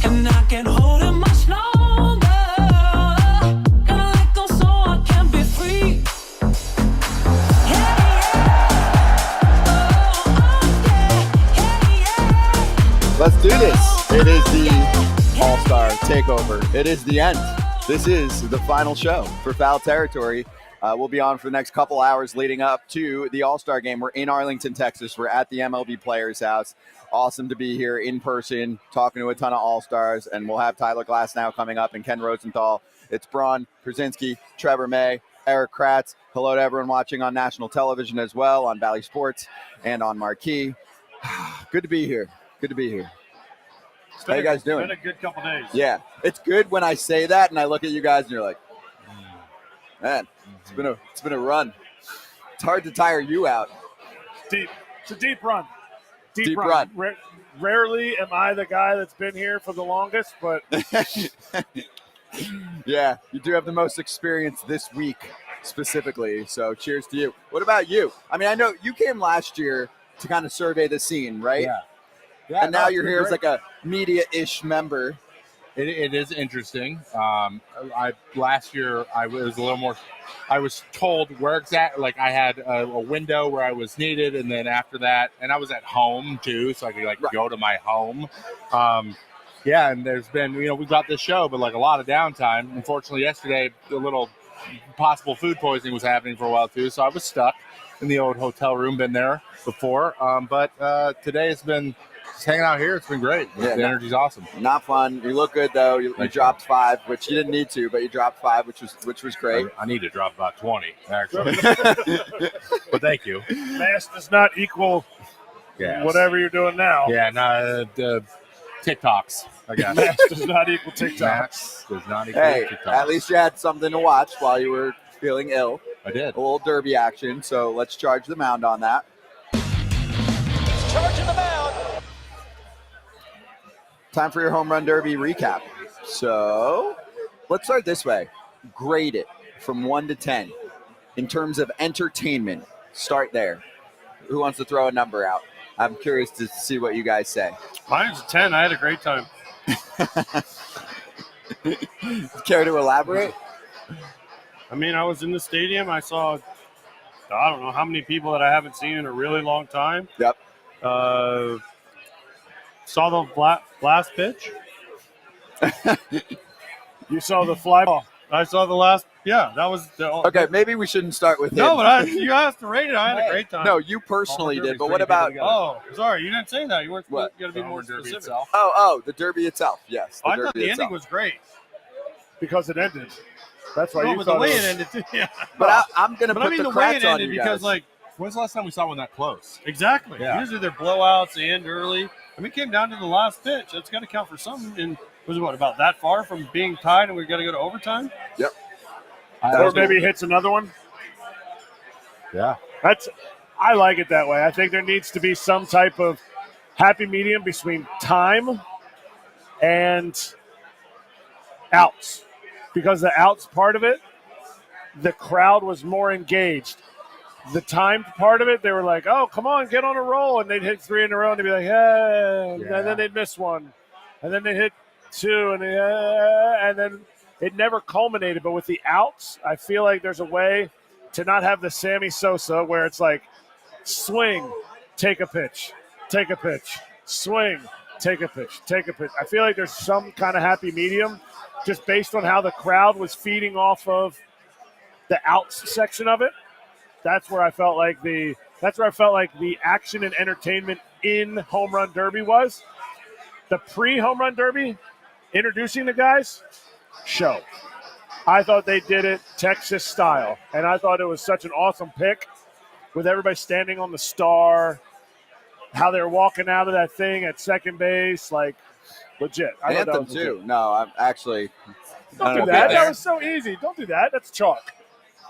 And I can't hold it much longer. Gonna let go so I can be free. Let's do this. It is the All-Star Takeover. It is the end. This is the final show for Foul Territory. We'll be on for the next couple hours leading up to the All-Star game. We're in Arlington, Texas. We're at the MLB Players House. Awesome to be here in person, talking to a ton of All-Stars. And we'll have Tyler Glasnow coming up and Ken Rosenthal. It's Braun, Pierzynski, Trevor May, Erik Kratz. Hello to everyone watching on national television as well, on Valley Sports and on Marquee. Good to be here. Good to be here. How you guys doing? It's been a good couple days. Yeah. It's good when I say that and I look at you guys and you're like, man, it's been a run. It's hard to tire you out. Deep. It's a deep run. Deep run. Rarely am I the guy that's been here for the longest, but yeah, you do have the most experience this week specifically. So cheers to you. What about you? I mean, I know you came last year to kind of survey the scene, right? Yeah, and now you're here as like a media-ish member. It is interesting. Last year I was a little more. I was told where exactly. Like I had a window where I was needed, and then after that, and I was at home too, so I could go to my home. Yeah, and there's been we've got this show, but like a lot of downtime. Unfortunately, yesterday a little possible food poisoning was happening for a while too, so I was stuck in the old hotel room. Been there before, but today it's been. Just hanging out here, it's been great. Yeah, the energy's awesome. Not fun. You look good though. You dropped 5, which you didn't need to, but you dropped 5, which was great. I need to drop about 20, actually. But thank you. mass does not equal whatever you're doing now. Yeah, no, TikToks. I guess Mass does not equal TikToks. Mass does not equal Hey, TikToks. at least you had something to watch while you were feeling ill. I did. A little derby action. So let's charge the mound on that. Charging the mound. Time for your home run derby recap. So let's start this way. Grade it from 1 to 10 in terms of entertainment. Start there. Who wants to throw a number out? I'm curious to see what you guys say. Mine's a 10. I had a great time. Care to elaborate? I mean, I was in the stadium. I saw, I don't know how many people that I haven't seen in a really long time. Yep. Saw the last pitch. You saw the fly ball. I saw the last. Yeah, that was the. Okay, maybe we shouldn't start with No, him. but you asked to rate it. I had a great time. No, you personally did, but what about? Oh, sorry, you didn't say that. You weren't What? going to be more specific. Itself. Oh, the derby itself. Yes, I thought the ending was great because it ended. That's why you but thought the way it it was. ended. Yeah. But I'm going to But put I mean, the the way Kratz it on ended you because, guys. When's the last time we saw one that close? Exactly. Yeah. Usually they're blowouts. They end early. I mean, it came down to the last pitch. That's got to count for something. And was it about that far from being tied, and we've got to go to overtime? Yep. Or maybe hits another one. Yeah. I like it that way. I think there needs to be some type of happy medium between time and outs, because the outs part of it, the crowd was more engaged. The time part of it, they were like, "Oh, come on, get on a roll," and they'd hit 3 in a row, and they'd be like, "Hey," and then they'd miss one, and then they hit 2, and then it never culminated. But with the outs, I feel like there's a way to not have the Sammy Sosa where it's like swing, take a pitch, swing, take a pitch, take a pitch. I feel like there's some kind of happy medium just based on how the crowd was feeding off of the outs section of it. That's where I felt like the action and entertainment in Home Run Derby was. The pre-Home Run Derby, introducing the guys, show. I thought they did it Texas style, and I thought it was such an awesome pick with everybody standing on the star, how they were walking out of that thing at second base, like legit. I thought that Anthem was too. legit. No, I'm actually. Don't do that. That was so easy. Don't do that. That's chalk.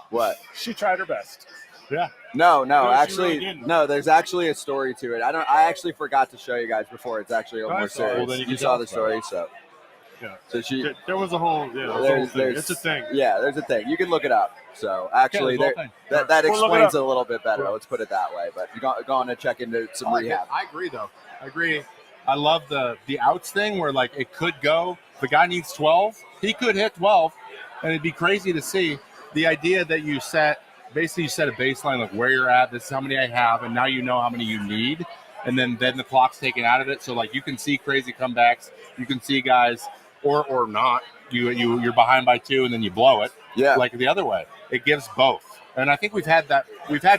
What? She tried her best. Yeah. No, she actually, really didn't. no. There's actually a story to it. I actually forgot to show you guys before. It's actually a little more saw it. serious. Well, then you you can saw tell the us story, so. Yeah. So she. There was a whole, thing. There's It's a thing. Yeah, there's a thing. You can look it up. So actually, there's a whole that We'll look it explains up. it a little bit better. Let's put it that way. But you're going to check into some rehab. I agree, though. I agree. I love the outs thing where like it could go. If the guy needs 12, he could hit 12, and it'd be crazy to see. The idea that you set a baseline like where you're at. This is how many I have, and now you know how many you need, and then the clock's taken out of it. So like you can see crazy comebacks. You can see guys or not. You're behind by 2 and then you blow it. Yeah. Like the other way. It gives both. And I think we've had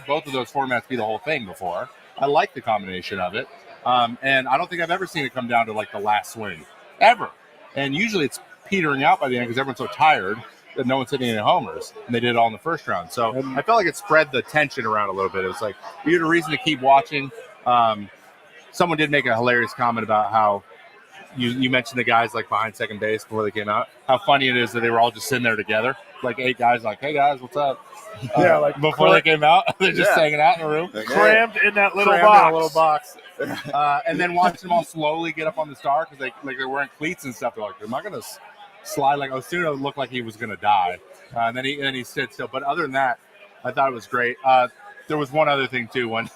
both of those formats be the whole thing before. I like the combination of it. And I don't think I've ever seen it come down to like the last swing. Ever. And usually it's petering out by the end because everyone's so tired that no one's hitting any homers. And they did it all in the first round. So I felt like it spread the tension around a little bit. It was like you had a reason to keep watching. Someone did make a hilarious comment about how you mentioned the guys like behind second base before they came out. How funny it is that they were all just sitting there together, like 8 guys, like, "Hey guys, what's up?" Like before they came out, they're just hanging out in a room, crammed in that little box. And then watching them all slowly get up on the star because they're wearing cleats and stuff. They're like, "Am I gonna slide?" Like Osuna looked like he was gonna die, and then he stood still. But other than that, I thought it was great. There was one other thing too. When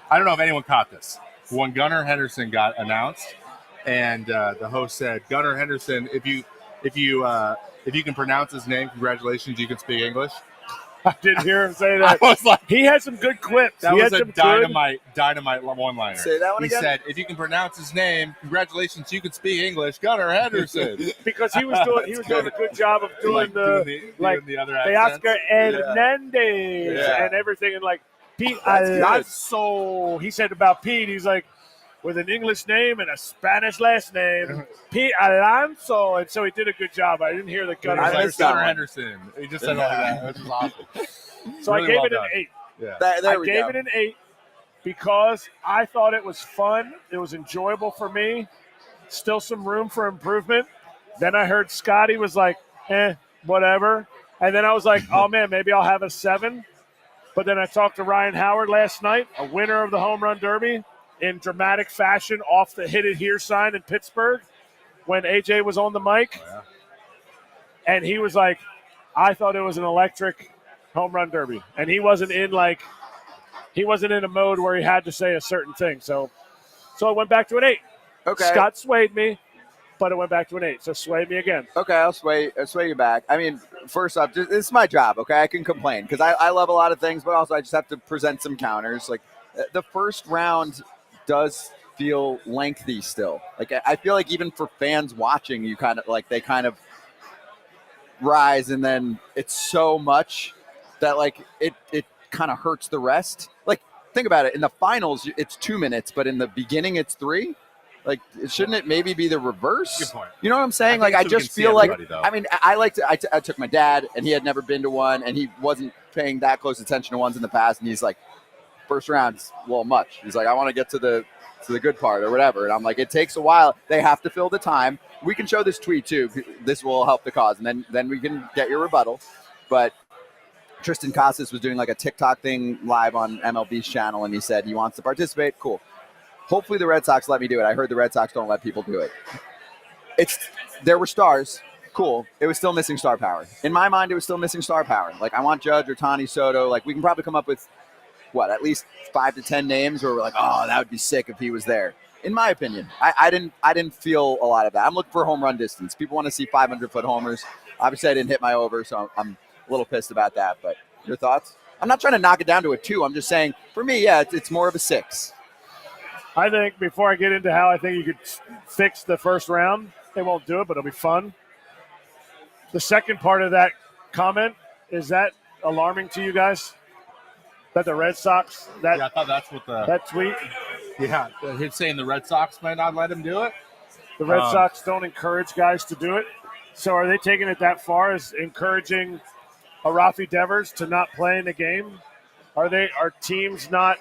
I don't know if anyone caught this, when Gunnar Henderson got announced. And the host said, "Gunnar Henderson, if you can pronounce his name, congratulations, you can speak English." I did hear him say that. I was like, he had some good quips. That was a dynamite one-liner. Say that one again. He said, "If you can pronounce his name, congratulations, you can speak English, Gunnar Henderson." Because he was doing a good job of doing the other Teoscar Hernandez and everything, and like Pete Alonso. He said about Pete, he's like, with an English name and a Spanish last name, Pete Alonso. And so he did a good job. I didn't hear the Gunnar Henderson. He just said it like that, which was awesome. So really I gave it an 8. Yeah. I gave it an 8 because I thought it was fun. It was enjoyable for me. Still some room for improvement. Then I heard Scotty was like, whatever. And then I was like, oh, man, maybe I'll have a 7. But then I talked to Ryan Howard last night, a winner of the Home Run Derby, in dramatic fashion off the Hit It Here sign in Pittsburgh when AJ was on the mic. Oh, yeah. And he was like, I thought it was an electric Home Run Derby. And he wasn't in a mode where he had to say a certain thing. So it went back to an 8. Okay. Scott swayed me, but it went back to an 8. So sway me again. Okay, I'll sway you back. I mean, first off, this is my job, okay? I can complain because I love a lot of things, but also I just have to present some counters. Like the first round does feel lengthy still. Like I feel like even for fans watching, you kind of rise, and then it's so much that like it kind of hurts the rest. Like think about it, in the finals it's 2 minutes, but in the beginning it's 3. Like shouldn't it maybe be the reverse? Good point. You know what I'm saying? Like I just feel like I mean I took my dad, and he had never been to one, and he wasn't paying that close attention to ones in the past, and he's like, first round's a little much. He's like, I want to get to the good part or whatever. And I'm like, it takes a while. They have to fill the time. We can show this tweet too. This will help the cause. And then we can get your rebuttal. But Tristan Casas was doing like a TikTok thing live on MLB's channel, and he said he wants to participate. Cool. Hopefully the Red Sox let me do it. I heard the Red Sox don't let people do it. There were stars. Cool. It was still missing star power. In my mind, it was still missing star power. Like I want Judge or Tani Soto. Like we can probably come up with at least 5 to 10 names where we're like, oh, that would be sick if he was there. In my opinion, I didn't feel a lot of that. I'm looking for home run distance. People want to see 500-foot homers. Obviously, I didn't hit my over, so I'm a little pissed about that. But your thoughts? I'm not trying to knock it down to a 2. I'm just saying, for me, yeah, it's more of a 6. I think before I get into how I think you could fix the first round, they won't do it, but it'll be fun. The second part of that comment, is that alarming to you guys? That the Red Sox, I thought that's what that tweet. Yeah, he's saying the Red Sox might not let him do it. The Red Sox don't encourage guys to do it. So are they taking it that far as encouraging a Rafi Devers to not play in the game? Are teams not?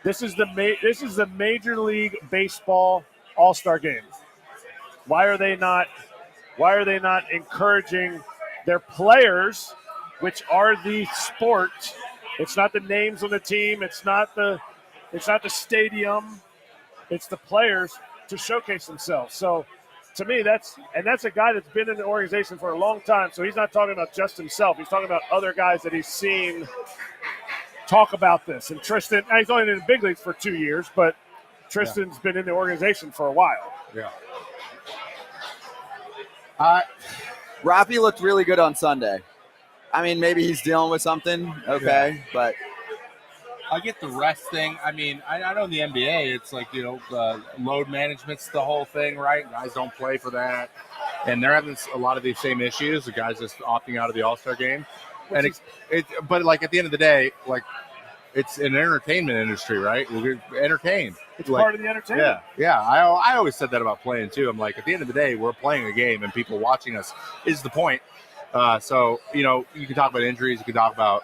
This is the Major League Baseball All-Star Game. Why are they not encouraging their players, which are the sport? It's not the names on the team. It's not the stadium. It's the players to showcase themselves. So, to me, that's a guy that's been in the organization for a long time. So he's not talking about just himself. He's talking about other guys that he's seen talk about this. And Tristan, he's only in the big leagues for 2 years, but Tristan's been in the organization for a while. Yeah. Rafi looked really good on Sunday. I mean, maybe he's dealing with something, okay, but I get the rest thing. I mean, I know in the NBA, it's like, load management's the whole thing, right? Guys don't play for that. And they're having a lot of these same issues. The guys just opting out of the All-Star game. But like at the end of the day, like it's an entertainment industry, right? We're entertained. It's part of the entertainment. Yeah. I always said that about playing too. I'm like, at the end of the day, we're playing a game and people watching us is the point. So, you can talk about injuries. You can talk about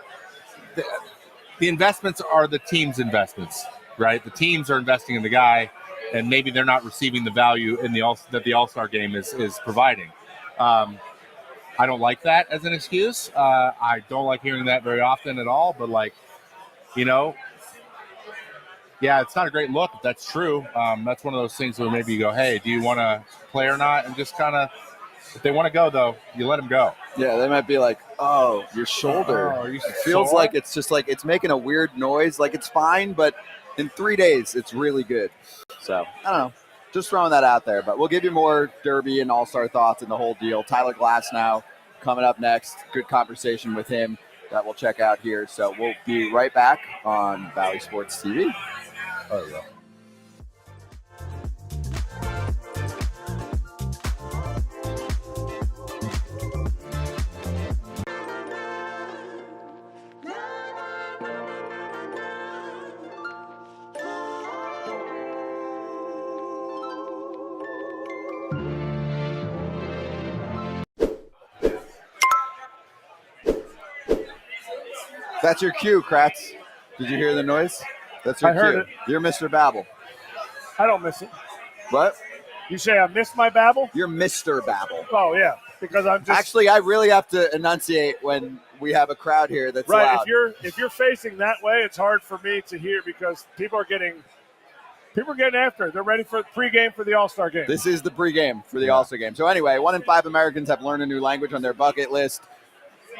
the investments are the team's investments, right? The teams are investing in the guy, and maybe they're not receiving the value in that the All-Star game is providing. I don't like that as an excuse. I don't like hearing that very often at all. But it's not a great look if that's true. That's one of those things where maybe you go, hey, do you want to play or not? And just kind of, if they want to go, though, you let them go. yeah, they might be like, oh, your shoulder. Oh, are you It feels sore? like it's just like it's making a weird noise. Like it's fine, but in 3 days, it's really good. So, I don't know. Just throwing that out there. But we'll give you more Derby and All-Star thoughts and the whole deal. Tyler Glasnow coming up next. Good conversation with him that we'll check out here. So we'll be right back on Valley Sports TV. Oh, yeah. That's your cue, Kratz. Did you hear the noise? That's your I heard cue. it. You're Mr. Babbel. I don't miss it. What? You say I missed my Babbel? You're Mr. Babbel. Oh, yeah, because I'm just Actually, I really have to enunciate when we have a crowd here that's right. loud. If you're facing that way, it's hard for me to hear because people are getting after it. They're ready for pregame for the All-Star game. This is the pregame for the All-Star game. So anyway, 1 in 5 Americans have learned a new language on their bucket list.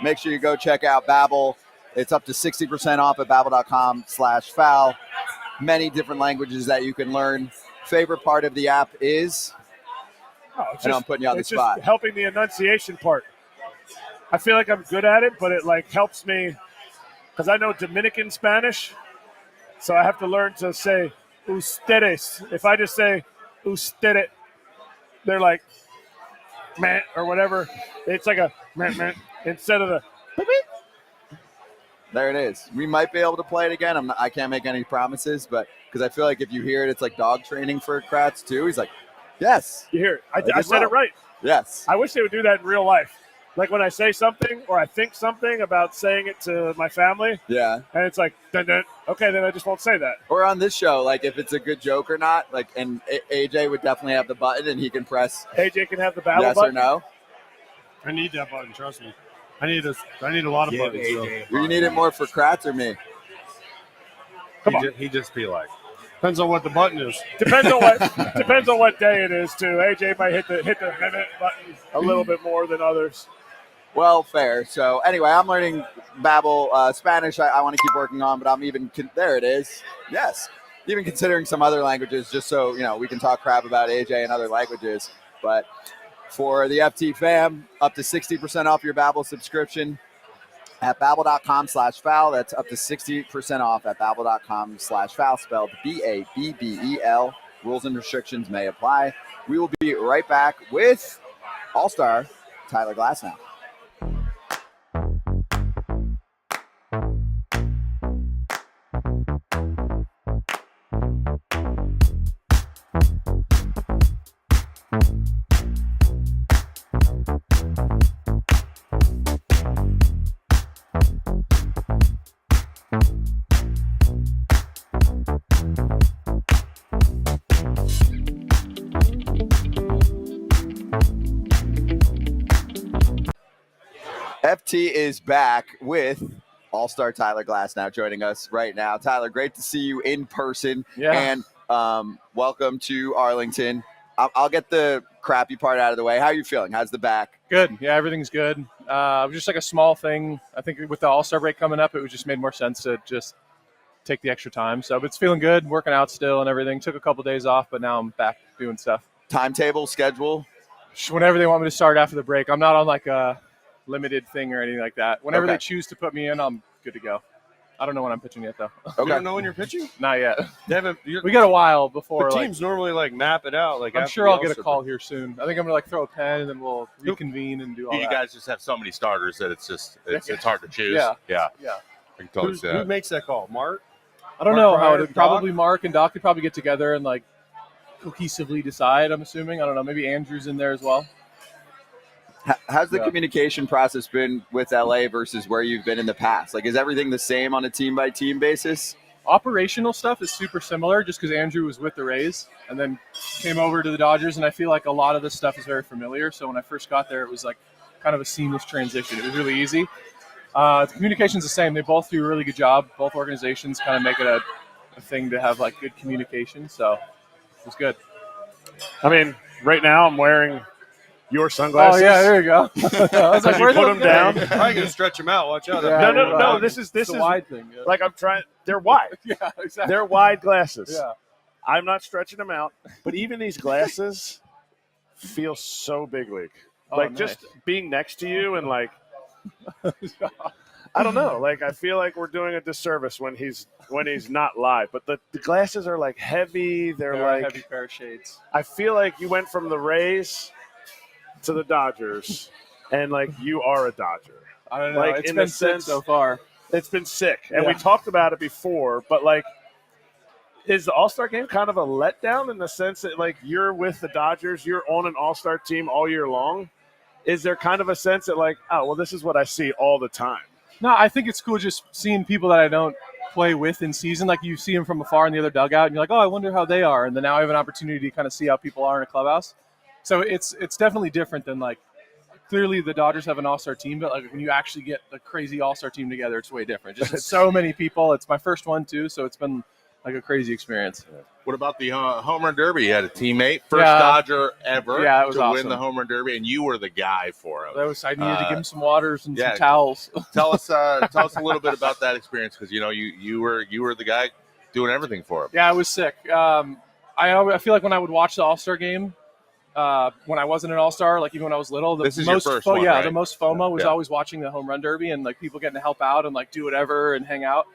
Make sure you go check out Babbel. It's up to 60% off at babbel.com/foul. Many different languages that you can learn. Favorite part of the app is? It's I know I'm putting you on the it's spot. just helping the enunciation part. I feel like I'm good at it, but it helps me because I know Dominican Spanish, so I have to learn to say ustedes. If I just say usted, they're like meh or whatever. It's like a meh meh instead of the beep, beep. There it is. We might be able to play it again. I can't make any promises, but because I feel like if you hear it, it's like dog training for Kratz too. He's like, yes, You hear it. I did said it well. right. yes. I wish they would do that in real life. Like when I say something or I think something about saying it to my family, Yeah. and it's like, dun, dun, okay, then I just won't say that. Or on this show, like if it's a good joke or not, and AJ would definitely have the button and he can press AJ can have the battle yes button. or no. I need that button. Trust me. I need a lot of buttons. So. You need it more for Kratz or me? He just be like, depends on what the button is. Depends on what day it is too. AJ might hit the minute button a little bit more than others. Well, fair. So anyway, I'm learning Babbel Spanish. I want to keep working on, but I'm even there. It is. Yes, even considering some other languages, just so we can talk crap about AJ and other languages. But for the FT fam, up to 60% off your Babbel subscription at babbel.com/foul. That's up to 60% off at babbel.com/foul, spelled BABBEL. Rules and restrictions may apply. We will be right back with All-Star Tyler Glasnow. FT is back with All-Star Tyler Glasnow joining us right now. Tyler, great to see you in person. Yeah. And welcome to Arlington. I'll get the crappy part out of the way. How are you feeling? How's the back? Good. Yeah, everything's good. Just like a small thing. I think with the All-Star break coming up, it just made more sense to just take the extra time. So but it's feeling good, working out still and everything. Took a couple days off, but now I'm back doing stuff. Timetable, schedule? Whenever they want me to start after the break. I'm not on like a limited thing or anything like that. Whenever Okay. they choose to put me in, I'm good to go. I don't know when I'm pitching yet, though. Okay. You don't know when you're pitching? Not yet. They haven't. We got a while before. But Like, teams normally like map it out. Like I'm after sure the I'll get a All-Star call break. here soon. I think I'm gonna like throw a pen and then we'll reconvene and do all You that. guys just have so many starters that it's hard to choose. Yeah. Yeah. Yeah. I can totally see Who that. makes that call? Mark? I don't Mark know how Pryor, to. Probably Mark and Doc could probably get together and like cohesively decide. I'm assuming. I don't know. Maybe Andrew's in there as well. How's the Yeah. communication process been with LA versus where you've been in the past? Like, is everything the same on a team-by-team basis? Operational stuff is super similar just because Andrew was with the Rays and then came over to the Dodgers, and I feel like a lot of this stuff is very familiar. So when I first got there, it was like kind of a seamless transition. It was really easy. The communication's the same. They both do a really good job. Both organizations kind of make it a thing to have like good communication. So it was good. I mean, right now I'm wearing your Oh sunglasses. yeah, there you go. I was Did like, you where put those them go? down? I'm probably gonna stretch him out. Watch out. Yeah, No. This is It's a wide thing. Yeah. like I'm trying. They're wide. yeah, exactly. They're wide glasses. Yeah. I'm not stretching them out, but even these glasses feel so big league. Oh, Like nice. just being next to you and like, I don't know. Like I feel like we're doing a disservice when he's not live. But the glasses are like heavy. They're They're a like heavy pair of shades. I feel like you went from the Rays to the Dodgers, and like you are a Dodger. I don't know. Like, It's in been the sick sense- so far. It's been sick, and we Yeah. talked about it before. But like, is the All-Star game kind of a letdown in the sense that like you're with the Dodgers, you're on an All-Star team all year long? Is there kind of a sense that like, oh well, this is what I see all the time? No, I think it's cool just seeing people that I don't play with in season. Like you see them from afar in the other dugout, and you're like, oh, I wonder how they are. And then now I have an opportunity to kind of see how people are in a clubhouse. So it's definitely different than like clearly the Dodgers have an all-star team, but like when you actually get a crazy all-star team together, it's way different. Just so many people. It's my first one too, so it's been like a crazy experience. What about the home run derby? You had a teammate, first Yeah. Dodger ever Yeah, it was to awesome. win the home run derby, and you were the guy for That it. was I needed to give him some waters and yeah. some towels. Tell us a little bit about that experience, because you were the guy doing everything for him. Yeah, it was sick. I feel like when I would watch the All-Star game, when I wasn't an All-Star, like even when I was little, the This is your most first one, right? the most FOMO was Yeah. always watching the home run derby and like people getting to help out and like do whatever and hang out.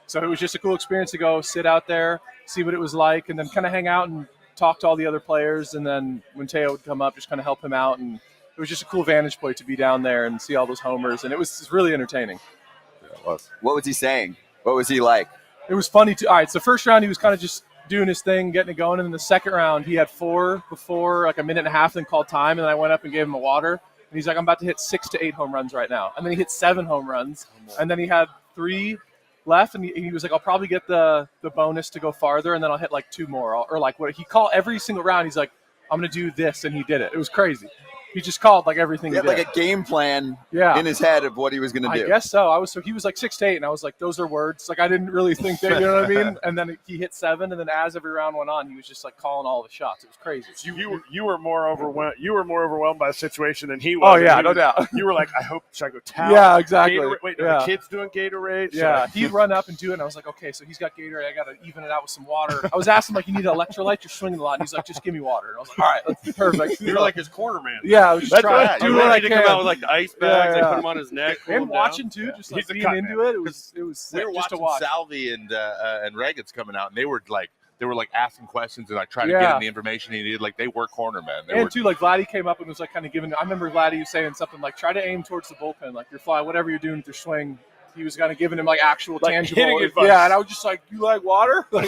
So it was just a cool experience to go sit out there, see what it was like, and then kind of hang out and talk to all the other players. And then when Teo would come up, just kind of help him out. And it was just a cool vantage point to be down there and see all those homers. And it was really entertaining. What was he saying? What was he like? It was funny too. All right, so first round he was kind of just doing his thing, getting it going, and then the second round he had 4 before like a minute and a half, then called time, and then I went up and gave him a water, and he's like, I'm about to hit 6 to 8 home runs right now, and then he hit 7 home runs, and then he had 3 left, and he was like, I'll probably get the bonus to go farther, and then I'll hit like 2 more, or like what he called every single round. He's like, I'm gonna do this, and he did it. It was crazy. He just called like everything He had he did. like a game plan Yeah. in his head of what he was going to I do. guess so. He was like 6 to 8, and I was like, those are words. Like I didn't really think that, you know what I mean? And then he hit 7, and then as every round went on, he was just like calling all the shots. It was crazy. You were more overwhelmed. You were more overwhelmed by the situation than he was. Oh yeah, And no doubt. You were like, I hope should I go towel? Yeah, exactly. Wait, are Yeah. the kids doing Gatorade? Should Yeah, I- he'd run up and do it, and I was like, okay, so he's got Gatorade. I got to even it out with some water. I was asking like, you need electrolytes? You're swinging a lot. And he's like, just give me water. And I was like, all right, that's perfect. You're like his corner man. yeah, I was just That's trying right. to You do what I ready to come out can. with like the ice bags? Yeah, They yeah. put him on his neck. cool And him watching down. too, just He's like the being cut into man. it. It was We sick were just to watching watch. Salvi and Reagan's coming out, and they were like asking questions and like trying to Yeah. get him the information he needed. Like they were cornermen. They And were too, like Vladdy came up and was like kind of giving. I remember Vladdy was saying something like, "Try to aim towards the bullpen, like your fly, whatever you're doing with your swing." He was kind of giving him like actual Like tangible hitting advice. Yeah, and I was just like, "You like water?" Like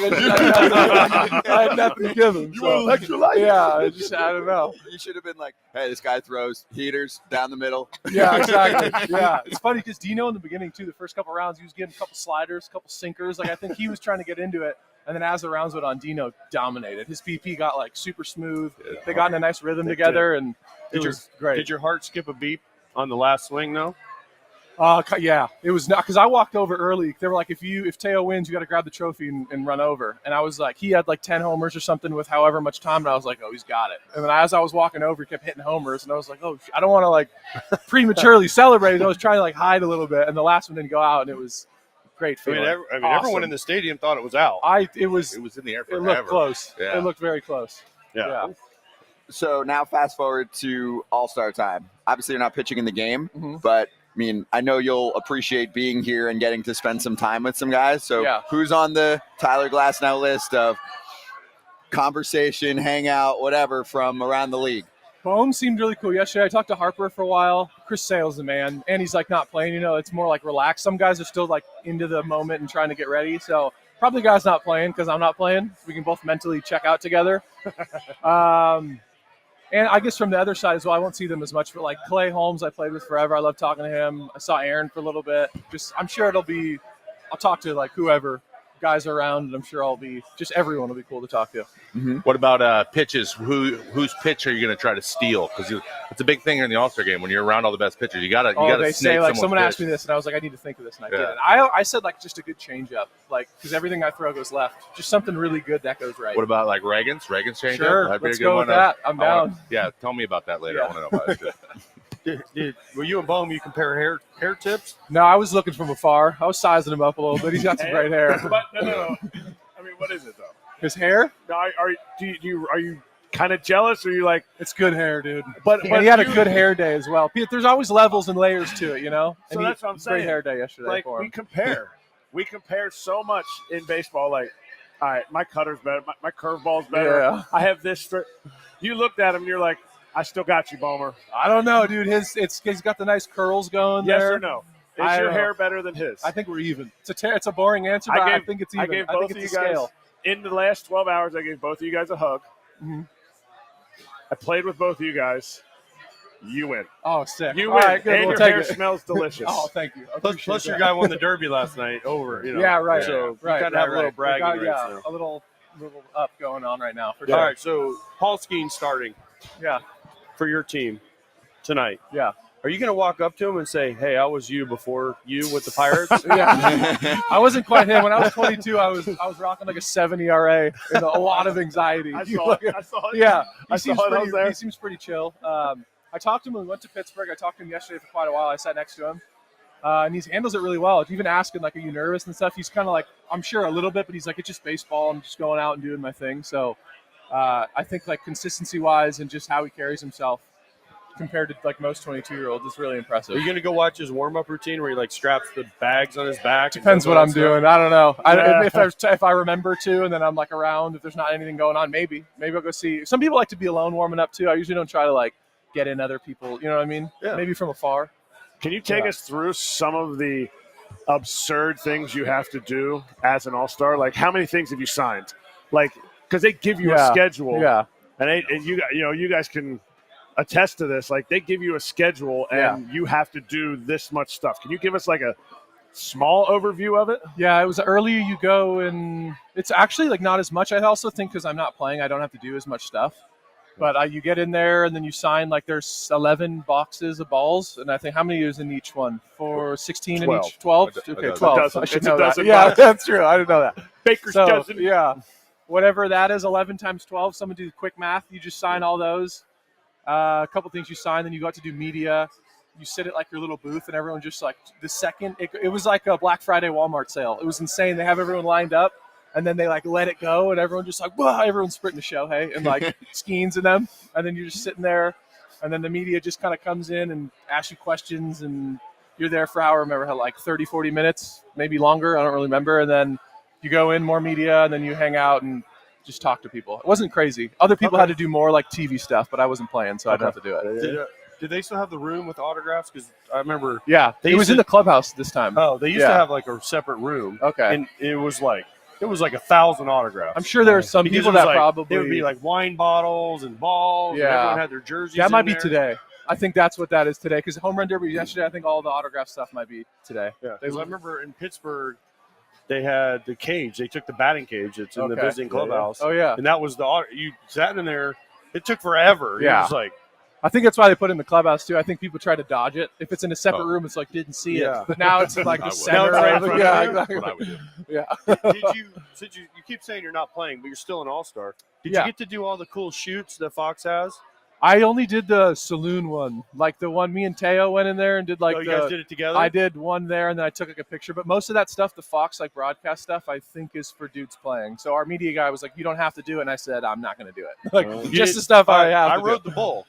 I had nothing to give him. You so. want electrolytes? Yeah, I don't know. You should have been like, hey, this guy throws heaters down the middle. Yeah, exactly. Yeah, it's funny because Dino in the beginning too, the first couple rounds, he was getting a couple sliders, a couple sinkers. Like I think he was trying to get into it, and then as the rounds went on, Dino dominated. His PP got like super smooth. They got in a nice rhythm together, and it was great. Did your heart skip a beat on the last swing though? Yeah, it was not because I walked over early. They were like, if Teo wins, you got to grab the trophy and run over. And I was like, he had like 10 homers or something with however much time, and I was like, oh, he's got it. And then as I was walking over, he kept hitting homers, and I was like, oh, I don't want to like prematurely celebrate. I was trying to like hide a little bit, and the last one didn't go out, and it was great I feeling. mean, Awesome. everyone in the stadium thought it was out. It was in the air it forever. looked close. Yeah. It looked very close. Yeah. So now fast forward to All-Star time. Obviously, you're not pitching in the game, Mhm. but I mean, I know you'll appreciate being here and getting to spend some time with some guys. So Yeah. who's on the Tyler Glasnow list of conversation, hangout, whatever from around the league? Bohm seemed really cool yesterday. I talked to Harper for a while. Chris Sale's the man, and he's like not playing. It's more like relaxed. Some guys are still like into the moment and trying to get ready. So probably guys not playing because I'm not playing. We can both mentally check out together. And I guess from the other side as well, I won't see them as much. But like Clay Holmes, I played with forever. I love talking to him. I saw Aaron for a little bit. I'm sure I'll talk to like whoever guys are around, and I'm sure everyone will be cool to talk to. What about pitches? Whose pitch are you going to try to steal? Because it's a big thing in the All-Star game when you're around all the best pitchers. You got to They say like someone pitch. asked me this, and I was like, I need to think of this, and I Yeah. did. I said like just a good changeup, like because everything I throw goes left. Just something really good that goes right. What about like Reagan's changeup? Sure, That'd be a let's good go one. with that. I'm down. Yeah, tell me about that later. Yeah. I want to know about it. Were you and Bohm, you compare hair tips? No, I was looking from afar. I was sizing him up a little bit. He's got some great hair. But no. I mean, what is it though? His hair? No, are you kind of jealous, or are you like? It's good hair, dude. But And he had a good hair day as well. There's always levels and layers to it, So And that's what I'm saying. Great hair day yesterday Like for we him. compare, so much in baseball. Like, all right, my cutter's better, my curveball's better. Yeah. I have this. You looked at him, and you're like, I still got you, Bomer. I don't know, dude. He's got the nice curls going Yes there. or no? Is I your don't know. hair better than his? I think we're even. It's a boring answer, but I think it's even. I gave think both it's of you a guys scale. in the last 12 hours. I gave both of you guys a hug. Mhm. I played with both of you guys. You win. Oh, sick. You All win. right, good. And We'll your take hair it. smells delicious. Oh, thank you. I appreciate Plus your that. guy won the Derby last night over. Yeah, right. So right, you kind of right, have a little right. bragging We got, rights now. a little up going on right now for All sure. right, so Paul Skeen starting Yeah, for your team tonight. yeah. Are you going to walk up to him and say, "Hey, I was you before you with the Pirates"? Yeah, I wasn't quite him. When I was 22, I was rocking like a 7 ERA and a lot of anxiety. I saw it. Yeah, I saw it. I was there. He seems pretty chill. I talked to him when we went to Pittsburgh. I talked to him yesterday for quite a while. I sat next to him, and he handles it really well. Even asking like, "Are you nervous?" and stuff. He's kind of like, I'm sure a little bit, but he's like, "It's just baseball. I'm just going out and doing my thing." So I think like consistency wise and just how he carries himself compared to like most 22-year-olds is really impressive. Are you going to go watch his warm-up routine where he like straps the bags on his back? and Depends does what all I'm that doing. I don't know. Yeah. If I remember to, and then I'm like around. If there's not anything going on, maybe I'll go see. Some people like to be alone warming up too. I usually don't try to like get in other people. You know what I mean? Yeah. Maybe from afar. Can you take Yeah. us through some of the absurd things you have to do as an all-star? Like, how many things have you signed? Like, because they give you a schedule. Yeah. And you guys can attest to this. Like, they give you a schedule, and you have to do this much stuff. Can you give us like a small overview of it? Yeah, it was earlier you go, and it's actually like not as much. I also think because I'm not playing, I don't have to do as much stuff. But you get in there, and then you sign like there's 11 boxes of balls, and I think how many is in each one? For 16 in 12. each? 12? A Okay, dozen. 12. A dozen. I should It's a know that. dozen Yeah, box. that's true. I didn't know that. Baker's So, dozen. yeah, whatever that is, 11 times 12. Someone do the quick math. You just sign all those. A couple things you sign, then you go out to do media. You sit at like your little booth, and everyone just like the second it was like a Black Friday Walmart sale. It was insane. They have everyone lined up, and then they like let it go, and everyone just like, whoa, everyone's sprinting to Shohei and like Skeens in them, and then you're just sitting there, and then the media just kind of comes in and asks you questions, and you're there for I remember how like 30, 40 minutes, maybe longer. I don't really remember, and then you go in more media, and then you hang out and just talk to people. It wasn't crazy. Other people had to do more like TV stuff, but I wasn't playing, so I didn't have to do it. Did they still have the room with autographs? Because I remember. Yeah, They it was used in to- the clubhouse this time. Oh, they used Yeah. to have like a separate room. Okay. And it was like 1,000 autographs. I'm sure there are some Because people it was that like, probably there would be like wine bottles and balls. Yeah. And everyone had their jerseys. that in might be there. today. I think that's what that is today. Because home run derby yesterday, I think all the autograph stuff might be today. Yeah. 'Cause I remember in Pittsburgh, they had the cage. They took the batting cage. It's in the Okay. visiting clubhouse. Oh yeah, And that was you sat in there. It took forever. Yeah. It was like, I think that's why they put it in the clubhouse too. I think people try to dodge it. If it's in a separate room, it's like didn't see Yeah. it. But now it's in like I the would. center. Now it's right in of it. front Yeah, of you. exactly. What I would do. Yeah. did you, since you keep saying you're not playing, but you're still an all-star, did Yeah. you get to do all the cool shoots that Fox has? I only did the saloon one, like the one me and Teo went in there and did like you guys did it together? I did one there and then I took like a picture. But most of that stuff, the Fox like broadcast stuff, I think is for dudes playing. So our media guy was like, "You don't have to do it," and I said, "I'm not going to do it." Like just the stuff I have. I rode the bull.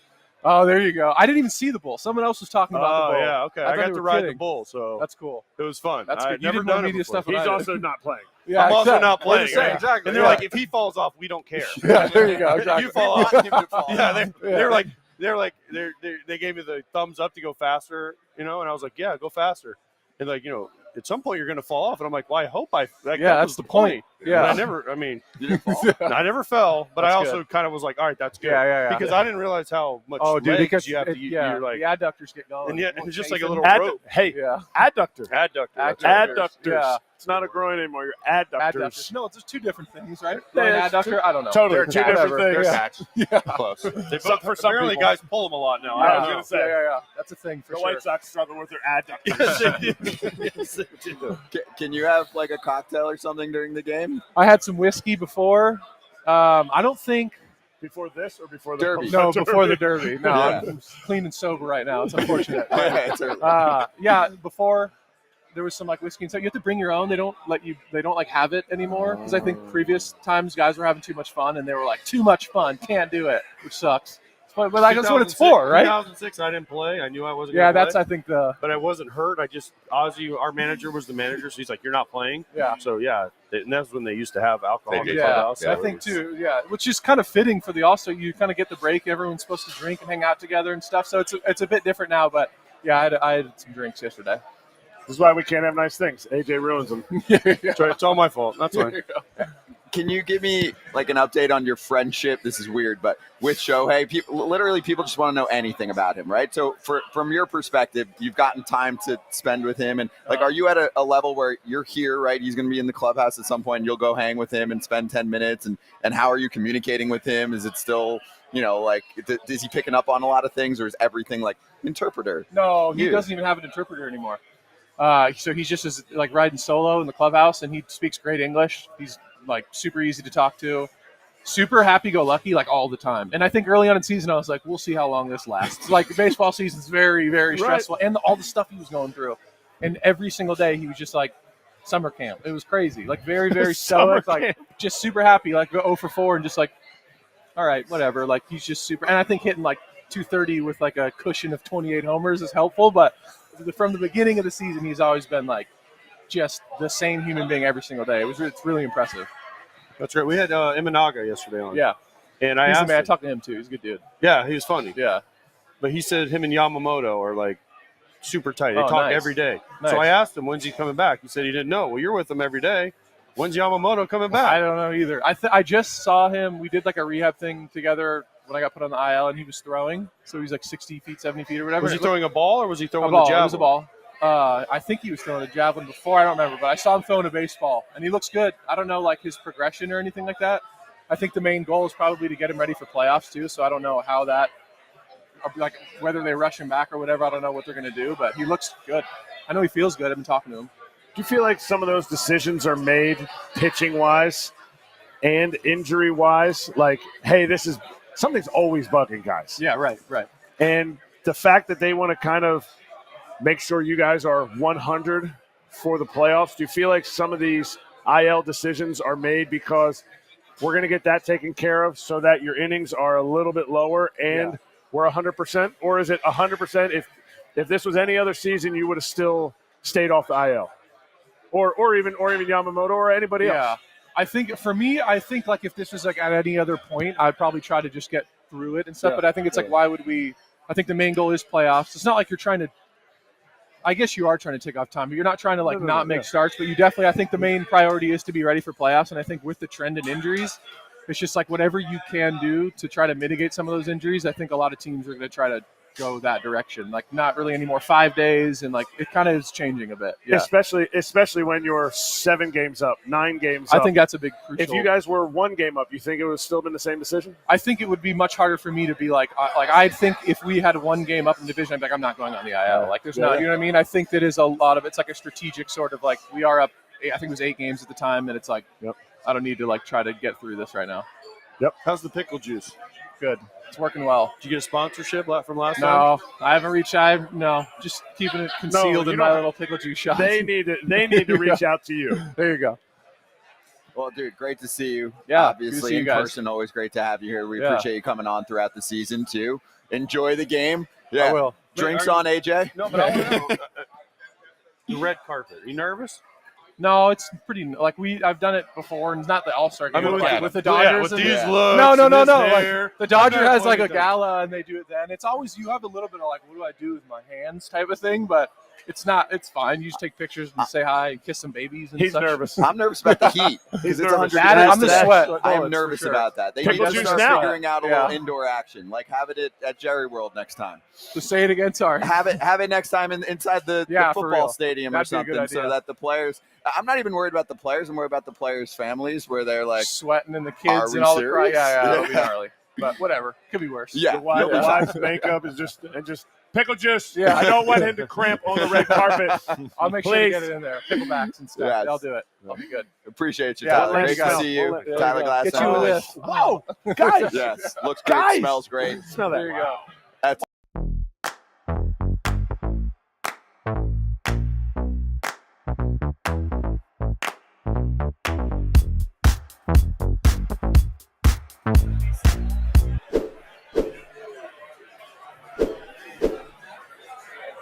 Oh, there you go. I didn't even see the bull. Someone else was talking about the bull. Yeah, okay. I got to ride the bull, so that's cool. It was fun. That's good. You never did more done media it before. stuff. He's also not playing. Yeah, I'm also not playing. Exactly. Exactly. And they're like, if he falls off, we don't care. Yeah, there you go. Exactly. You fall off. Want him to fall. Yeah, they gave me the thumbs up to go faster, and I was like, yeah, go faster. And like, at some point you're going to fall off, and I'm like, well, I hope that that's was the point. Yeah, but You didn't fall? I never fell, but That's I also good. kind of was like, all right, that's good. Yeah. Because I didn't realize how much because you have to use. You're like, the adductors get going. and yet it's just like a little Addu- rope. hey, Yeah. adductor. Adductor. that's Adductor. right. Adductors. Yeah. It's not a groin anymore. You're adductors. Adductors. No, it's just two different things, right? Yeah, Adductor. I don't know. Totally. They're Two whatever. different things. Yeah. Catch. Yeah. Close. They Some- for some apparently people. guys pull them a lot now. Yeah, I I was don't gonna know. say. Yeah. That's a thing for The sure. White Sox struggle with their adductors. Yes, they do. Yes, they do. Can you have like a cocktail or something during the game? I had some whiskey before. I don't think. Before this or before the Derby. No, before the Derby. No, Yeah. I'm clean and sober right now. It's unfortunate. Yeah, it's early. Before there was some like whiskey and stuff. You have to bring your own. They don't like have it anymore because I think previous times guys were having too much fun and they were like, too much fun, can't do it, which sucks. But like, that's what it's for, right? 2006, I didn't play. I knew I wasn't. Yeah, gonna that's play, I think the But I wasn't hurt. Ozzy, our manager, was the manager, so he's like, "You're not playing." yeah. So yeah, and that's when they used to have alcohol. They in the did. clubhouse, I so think it's- too. Yeah, which is kind of fitting for the also. You kind of get the break. Everyone's supposed to drink and hang out together and stuff. So it's a bit different now. But yeah, I had some drinks yesterday. This is why we can't have nice things. AJ ruins them. It's all my fault. That's fine. Can you give me like an update on your friendship? This is weird, but with Shohei, people just want to know anything about him, right? So from your perspective, you've gotten time to spend with him, and like, are you at a level where you're here, right? He's going to be in the clubhouse at some point, and you'll go hang with him and spend 10 minutes, and how are you communicating with him? Is it still, like, is he picking up on a lot of things, or is everything like interpreter? No, he You. doesn't even have an interpreter anymore. So he's just like riding solo in the clubhouse, and he speaks great English. He's like super easy to talk to, super happy-go-lucky, like all the time. And I think early on in season, I was like, we'll see how long this lasts. Like baseball season's very, very stressful, and all the stuff he was going through. And every single day, he was just like summer camp. It was crazy, like very, very stoic, like just super happy, like go 0 for 4, and just like, all right, whatever. Like he's just super. And I think hitting like 230 with like a cushion of 28 homers is helpful, but from the beginning of the season, he's always been like just the same human being every single day. It's really impressive. That's right. We had Imanaga yesterday on. Yeah, And I he's the asked man. I him. talked to him too. He's a good dude. Yeah, he was funny. Yeah, But he said him and Yamamoto are like super tight. They Oh, talk nice. every day. Nice. So I asked him, when's he coming back? He said he didn't know. Well, you're with him every day. When's Yamamoto coming I back? don't know either. I just saw him. We did like a rehab thing together when I got put on the IL, and he was throwing. So he's like 60 feet, 70 feet or whatever. Was he throwing a ball or was he a throwing ball? the javelin? It was a ball. I think he was throwing a javelin before. I don't remember, but I saw him throwing a baseball, and he looks good. I don't know like his progression or anything like that. I think the main goal is probably to get him ready for playoffs too. So I don't know how that, like whether they rush him back or whatever. I don't know what they're going to do, but he looks good. I know he feels good. I've been talking to him. Do you feel like some of those decisions are made pitching-wise and injury-wise? Like, hey, something's always bugging guys. Yeah, right. And the fact that they want to kind of make sure you guys are 100 for the playoffs, do you feel like some of these IL decisions are made because we're going to get that taken care of so that your innings are a little bit lower and we're 100%? Or is it 100% if this was any other season, you would have still stayed off the IL? Or even Yamamoto or anybody else? Yeah. I think for me, like if this was like at any other point, I'd probably try to just get through it and stuff. Yeah. But I think it's like, why would we? I think the main goal is playoffs. It's not like you're trying to. I guess you are trying to take off time, but you're not trying to like not make starts. But you definitely, I think the main priority is to be ready for playoffs. And I think with the trend in injuries, it's just like whatever you can do to try to mitigate some of those injuries. I think a lot of teams are going to try to go that direction. Like not really anymore 5 days, and like it kind of is changing a bit. Yeah. Especially when you're 7 games up, 9 games up. I think that's a big crucial. If you guys were 1 game up, you think it would have still been the same decision? I think it would be much harder for me to be like I think if we had 1 game up in division, I'd be like, I'm not going on the IL. Like there's not, you know what I mean? I think that is a lot of, it's like a strategic sort of like we are up, I think it was 8 games at the time, and it's like, I don't need to like try to get through this right now. How's the pickle juice? Good. It's working well. Did you get a sponsorship from last time? No, I haven't reached out. No, just keeping it concealed in my little pickle juice shop. They need to reach out to you. There you go. Well, dude, great to see you. Yeah, Obviously, good to see you in guys. person, always great to have you here. We Yeah. appreciate you coming on throughout the season, too. Enjoy the game. Yeah. I will. Drinks Are you- on, AJ? No, but I want to know. The red carpet. Are you nervous? No, it's pretty I've done it before, and it's not the All-Star game. I mean, but with the Dodgers. with and- these Yeah. looks. No. and this Like, hair. the Dodger That's has what like he a does. gala, and they do it then. It's always you have a little bit of like, what do I do with my hands type of thing, but it's not. It's fine. You just take pictures and say hi and kiss some babies and He's such. nervous. I'm nervous about the heat because it's 100 That- degrees I'm the today. sweat. I am bullets, nervous for sure. about that. They Pickle need to juice start now. figuring out a Yeah. little indoor action. Like have it at Jerry World next time. Just say it again. Sorry. Have it next time inside the Yeah, for football real. stadium or That'd be a good something, so idea. that the players. I'm not even worried about the players. I'm worried about the players' families, where they're like, Sweating and the Are kids we and all the serious? Yeah, Yeah. it'll be gnarly. But whatever, could be worse. yeah, The wife's makeup is just pickle juice. Yeah. I don't want him to cramp on the red carpet. I'll make sure to Please. get it in there. Picklebacks and stuff. Yes. I'll do it. I'll be good. appreciate you, Yeah, Tyler. thanks, Great to guys. see you, There you Tyler go. Glasnow. Get you a lift. Whoa, guys. Yes, looks great, Guys. smells great. Smell that. There you go.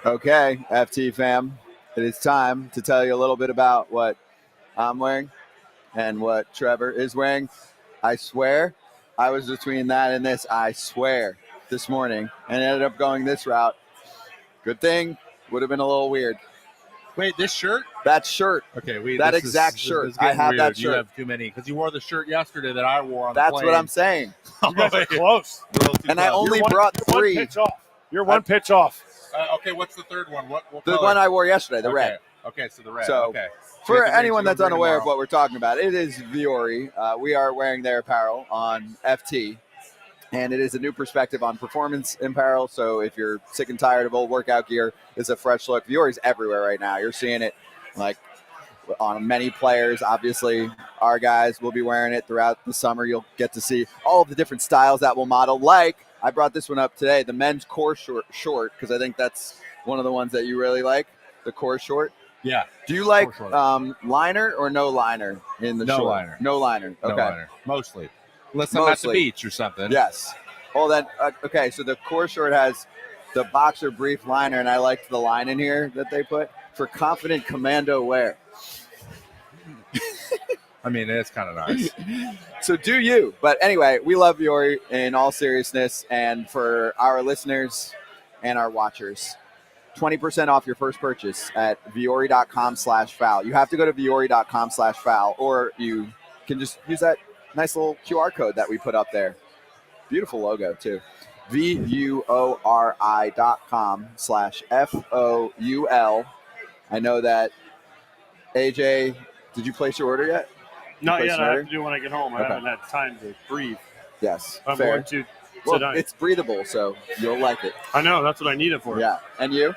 Okay, FT fam, it is time to tell you a little bit about what I'm wearing and what Trevor is wearing. I swear, I was between that and this, I swear, this morning, and ended up going this route. Good thing, would have been a little weird. Wait, this shirt? That shirt, Okay, That this exact is shirt. getting I have weird. that You shirt. have too many because you wore the shirt yesterday that I wore on the that's plane. what I'm saying. You guys are close. A little too And I close. only You're brought you're three. One pitch off. You're one pitch off. Okay, what's the third one? What The color? one I wore yesterday, the okay. red. Okay, so the red. So, okay. For We have to anyone that's bring unaware of tomorrow. what we're talking about, it is Vuori. We are wearing their apparel on FT, and it is a new perspective on performance apparel. So if you're sick and tired of old workout gear, it's a fresh look. Vuori's everywhere right now. You're seeing it like on many players. Obviously, our guys will be wearing it throughout the summer. You'll get to see all of the different styles that will model. Like I brought this one up today, the men's core short, because I think that's one of the ones that you really like, the core short. Yeah, Do you like Core short. liner or no liner in the No short? liner. No liner. no Okay. liner. Mostly. Unless I'm at the Mostly. beach or something. Yes. Well then, okay. So the core short has the boxer brief liner, and I liked the line in here that they put for confident commando wear. I mean, it's kind of nice. So do you? But anyway, we love Vuori in all seriousness, and for our listeners and our watchers, 20% off your first purchase at vuori.com/foul. You have to go to vuori.com/foul, or you can just use that nice little QR code that we put up there. Beautiful logo too. VUORI.com/FOUL. I know that. AJ, did you place your order yet? Not Place yet. an I order? have to do when I get home. Okay. I haven't had time to breathe. Yes. I'm fair. going to Well, tonight. it's breathable, so you'll like it. I know. That's what I need it for. Yeah. And you?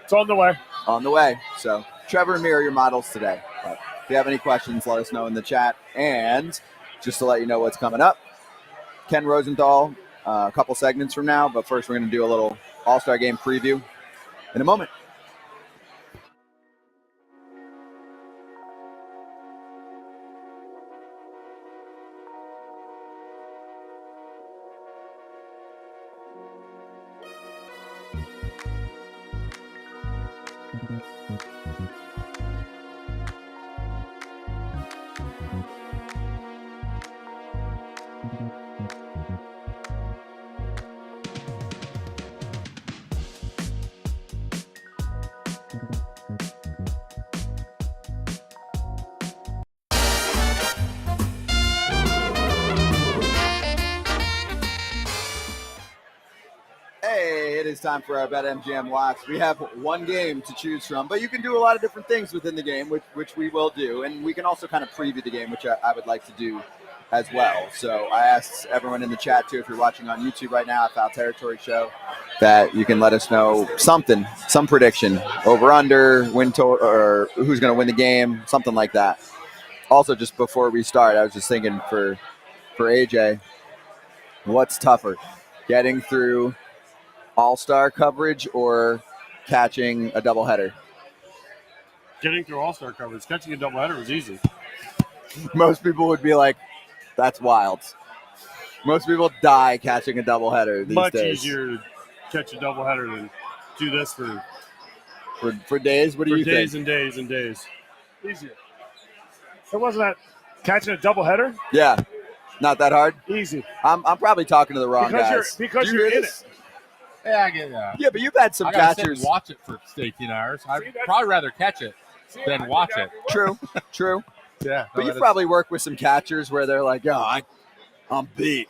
It's on the way. On the way. So Trevor and me are your models today. But if you have any questions, let us know in the chat. And just to let you know what's coming up, Ken Rosenthal, a couple segments from now. But first, we're going to do a little All-Star Game preview in a moment. Hey, it is time for our BetMGM Locks. We have one game to choose from, but you can do a lot of different things within the game, which we will do. And we can also kind of preview the game, which I would like to do as well. So I asked everyone in the chat, too, if you're watching on YouTube right now at Foul Territory Show, that you can let us know something, some prediction, over, under, win or who's going to win the game, something like that. Also, just before we start, I was just thinking for for AJ, what's tougher, getting through all-star coverage or catching a doubleheader? Getting through all-star coverage, catching a doubleheader was easy. Most people would be like, that's wild. Most people die catching a doubleheader these Much days. easier to catch a doubleheader than do this for days. What do you days think? and days and days. Easier. So wasn't that catching a doubleheader? Yeah, not that hard. Easy. I'm probably talking to the wrong guys. Because Do you you're hear in this? it. Yeah, I get that. Yeah, but you've had some I gotta sit catchers. and watch it for 18 hours. I'd See, that's- probably rather catch it than watch it. True. Yeah, But you've probably worked with some catchers where they're like, yo, I'm beat.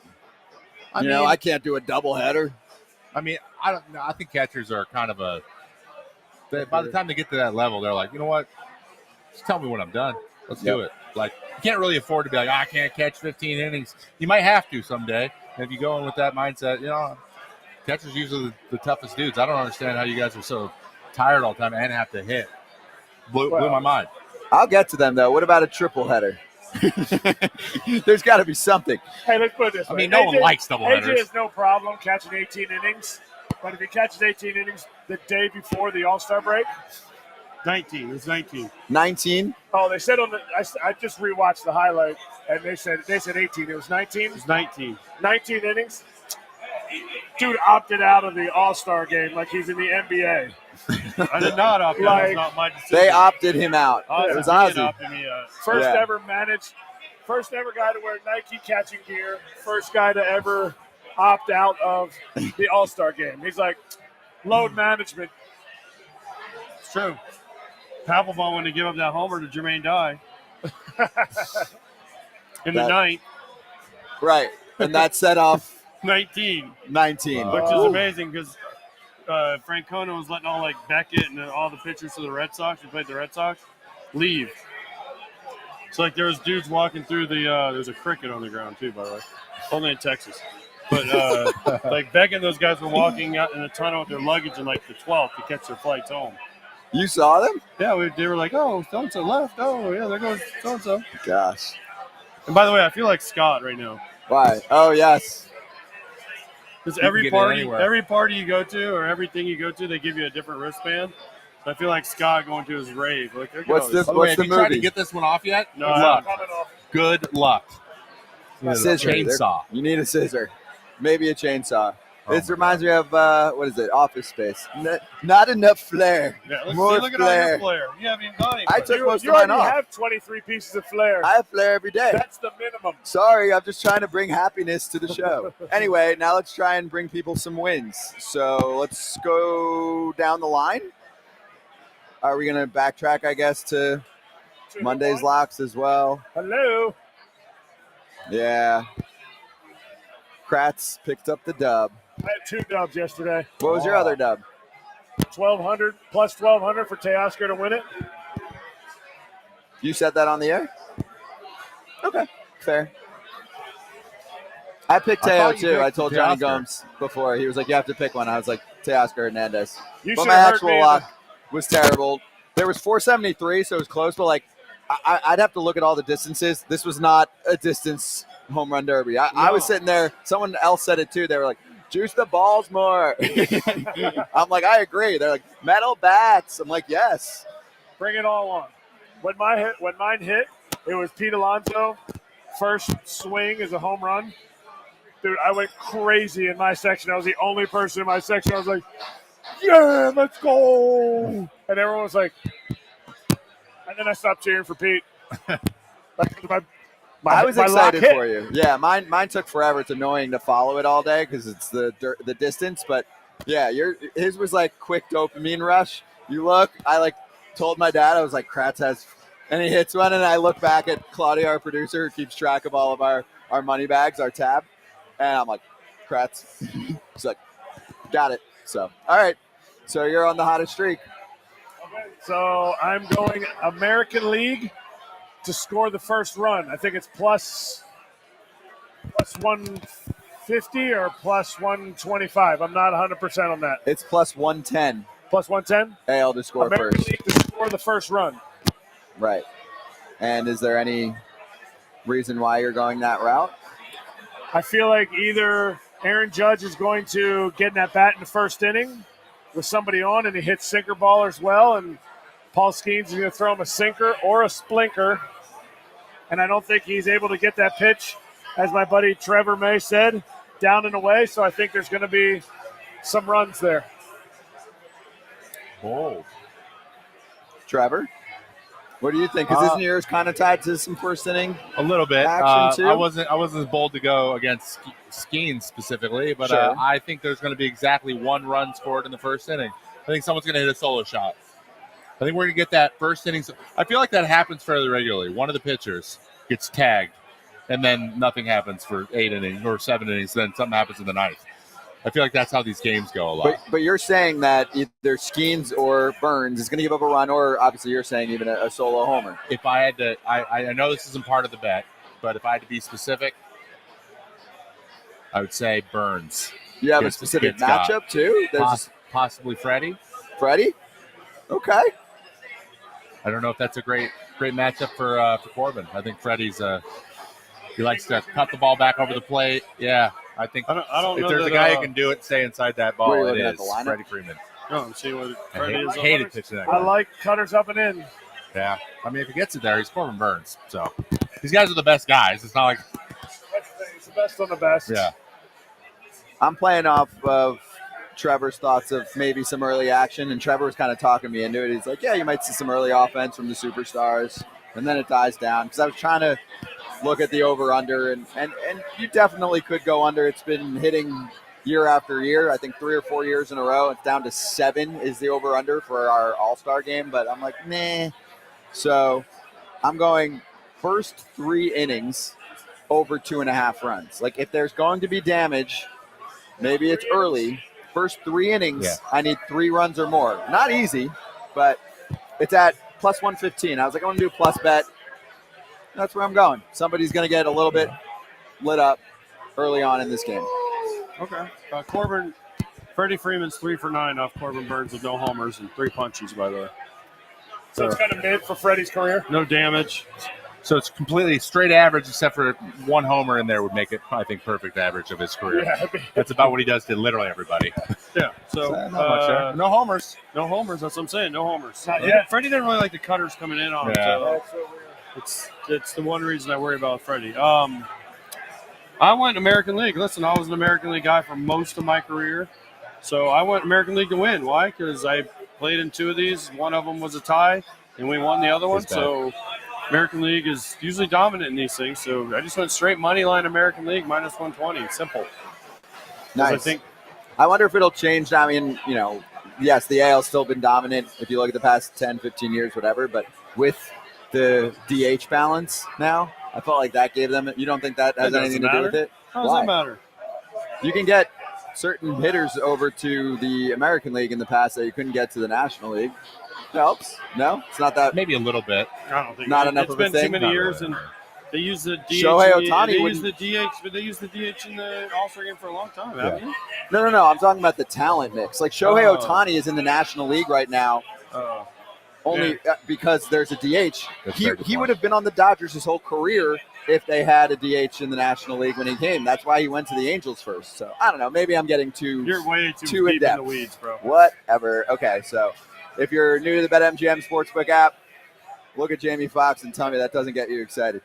I can't do a doubleheader. I mean, I don't know. I think catchers are kind of by the time they get to that level, they're like, you know what? Just tell me when I'm done. Let's do it. Like, you can't really afford to be like, I can't catch 15 innings. You might have to someday. And if you go in with that mindset, catchers are usually the toughest dudes. I don't understand how you guys are so tired all the time and have to hit. Blew my mind. I'll get to them, though. What about a triple header? There's got to be something. Hey, let's put it this way. I mean, no one likes doubleheaders. AJ has no problem catching 18 innings, but if he catches 18 innings the day before the All-Star break, 19. It's 19. 19? oh, they said I just rewatched the highlight, and they said 18. It was 19. It's 19. 19 innings. Dude opted out of the All-Star game like he's in the NBA. I did not opt out. Like, It's not my decision. They opted him out. It was Ozzy. Opted me out. First Yeah. ever guy to wear Nike catching gear. First guy to ever opt out of the All-Star game. He's like, load management. It's true. Papelbon wanted to give up that homer to Jermaine Dye in the That- ninth. Right. And that set off 19, 19. which is amazing because Francona was letting all like Beckett and all the pitchers for the Red Sox who played the Red Sox leave. So like there was dudes walking through the there's a cricket on the ground too, by the way, only in Texas. But like Beckett and those guys were walking out in the tunnel with their luggage in like the 12th to catch their flights home. You saw them? Yeah, they were like, oh, so-and-so left. Oh, yeah, there goes so-and-so. Gosh. And by the way, I feel like Scott right now. Why? Oh, yes. Because You can every get it party anywhere. you go to or everything you go to, they give you a different wristband. So I feel like Scott going to his rave. Like, look at What's all this? By the way, What's have the you tried to movie? get this one off yet? No, Good I luck. Coming off. Good luck. Scissor. Chainsaw. You need a scissor. Maybe a chainsaw. Oh This my reminds me of, what is it? Office Space. Not enough flair. Yeah, More look at all your flair. flair. You haven't even got any. I took You most of already mine off. have 23 pieces of flair. I have flair every day. That's the minimum. Sorry, I'm just trying to bring happiness to the show. Anyway, now let's try and bring people some wins. So let's go down the line. Are we going to backtrack, I guess, to Monday's locks as well? Hello. Yeah. Kratz picked up the dub. I had 2 dubs yesterday. What was your other dub? 1,200 plus 1,200 for Teoscar to win it. You said that on the air? Okay, fair. I picked I Teo thought you too. I picked told Johnny Teoscar. Gomes before. He was like, you have to pick one. I was like, Teoscar Hernandez. You But should my have heard actual me. lock was terrible. There was 473, so it was close, but like I'd have to look at all the distances. This was not a distance home run derby. I was sitting there. Someone else said it too. They were like, juice the balls more. I'm like, I agree. They're like, metal bats. I'm like, yes. Bring it all on. When mine hit, it was Pete Alonso. First swing is a home run. Dude, I went crazy in my section. I was the only person in my section. I was like, yeah, let's go. And everyone was like, and then I stopped cheering for Pete. I was my lock excited hit. for you. Yeah, mine took forever. It's annoying to follow it all day because it's the distance. But yeah, his was like quick dopamine rush. You look, I like told my dad, I was like, Kratz has, and he hits one, and I look back at Claudia, our producer, who keeps track of all of our money bags, our tab, and I'm like, Kratz. She's like, got it. So all right, so you're on the hottest streak. Okay, so I'm going American League to score the first run. I think it's plus 150 or plus 125. I'm not 100% on that. It's plus 110. Plus 110? AL to score American first. League to score the first run. Right. And is there any reason why you're going that route? I feel like either Aaron Judge is going to get in that bat in the first inning with somebody on, and he hits sinker ballers well, and Paul Skeens is going to throw him a sinker or a splinker, and I don't think he's able to get that pitch, as my buddy Trevor May said, down and away, so I think there's going to be some runs there. Bold. Trevor, what do you think? Because isn't yours kind of tied to some first inning? A little bit. Action, too? I wasn't as bold to go against Skeens specifically, but Sure. I think there's going to be exactly one run scored in the first inning. I think someone's going to hit a solo shot. I think we're going to get that first inning. I feel like that happens fairly regularly. One of the pitchers gets tagged, and then nothing happens for 8 innings or 7 innings. Then something happens in the ninth. I feel like that's how these games go a lot. But you're saying that either Skeens or Burns is going to give up a run, or obviously you're saying even a solo homer. If I had to, I know this isn't part of the bet, but if I had to be specific, I would say Burns. You have a Gets- specific gets got. matchup too? There's Possibly Freddie. Freddie? Okay. I don't know if that's a great matchup for Corbin. I think Freddie's he likes to cut the ball back over the plate. Yeah, I think I don't if know there's that, a guy who can do it, stay inside that Where are ball. you It looking at is the lineup? Freddie Freeman. No, I'm seeing what I Freddie is. hated pitching that I guy. like cutters up and in. Yeah, I mean if he gets it there, he's Corbin Burns. So these guys are the best guys. It's not like It's the best on the best. yeah. I'm playing off of Trevor's thoughts of maybe some early action, and Trevor was kind of talking me into it. He's like, yeah, you might see some early offense from the superstars, and then it dies down. Because I was trying to look at the over-under, and you definitely could go under. It's been hitting year after year. I think 3 or 4 years in a row. It's down to 7 is the over-under for our All-Star game, but I'm like, nah. So I'm going first 3 innings over 2.5 runs. Like if there's going to be damage, maybe it's early. First 3 innings, Yeah. I need 3 runs or more. Not easy, but it's at plus 115. I was like, I want to do a plus bet. That's where I'm going. Somebody's going to get a little bit lit up early on in this game. Okay. Freddie Freeman's 3 for 9 off Corbin Burns with no homers and 3 punchies, by the way. So it's kind of mid for Freddie's career. No damage. So it's completely straight average, except for 1 homer in there would make it, I think, perfect average of his career. Yeah. That's about what he does to literally everybody. Yeah. So Not much there. No homers. no homers. That's what I'm saying. No homers. Not yet. Freddie didn't really like the cutters coming in on him. Yeah. So it's the one reason I worry about Freddie. I went American League. Listen, I was an American League guy for most of my career. So I went American League to win. Why? Because I played in 2 of these. One of them was a tie, and we won the other one. That's bad. So American League is usually dominant in these things. So I just went straight money line American League minus 120. Simple. Nice. I think I wonder if it'll change. I mean, yes, the AL's still been dominant if you look at the past 10, 15 years, whatever. But with the DH balance now, I felt like that gave them – you don't think that has It doesn't anything to do with matter. it? how does Why? that matter? You can get certain hitters over to the American League in the past that you couldn't get to the National League. It helps. No? It's not that – Maybe a little bit. I don't think Not enough it's of a been thing? too many Not years, really. and they use the DH. Shohei Ohtani They use the wouldn't- DH, but they use the DH in the All-Star game for a long time, haven't you? No. I'm talking about the talent mix. Like Shohei Oh. Ohtani is in the National League right now only because there's a DH. That's He very good would point. have been on the Dodgers his whole career if they had a DH in the National League when he came. That's why he went to the Angels first. So I don't know. Maybe I'm getting You're way too Too deep in in-depth. the weeds, bro. whatever. Okay, so if you're new to the BetMGM Sportsbook app, look at Jamie Foxx and tell me that doesn't get you excited.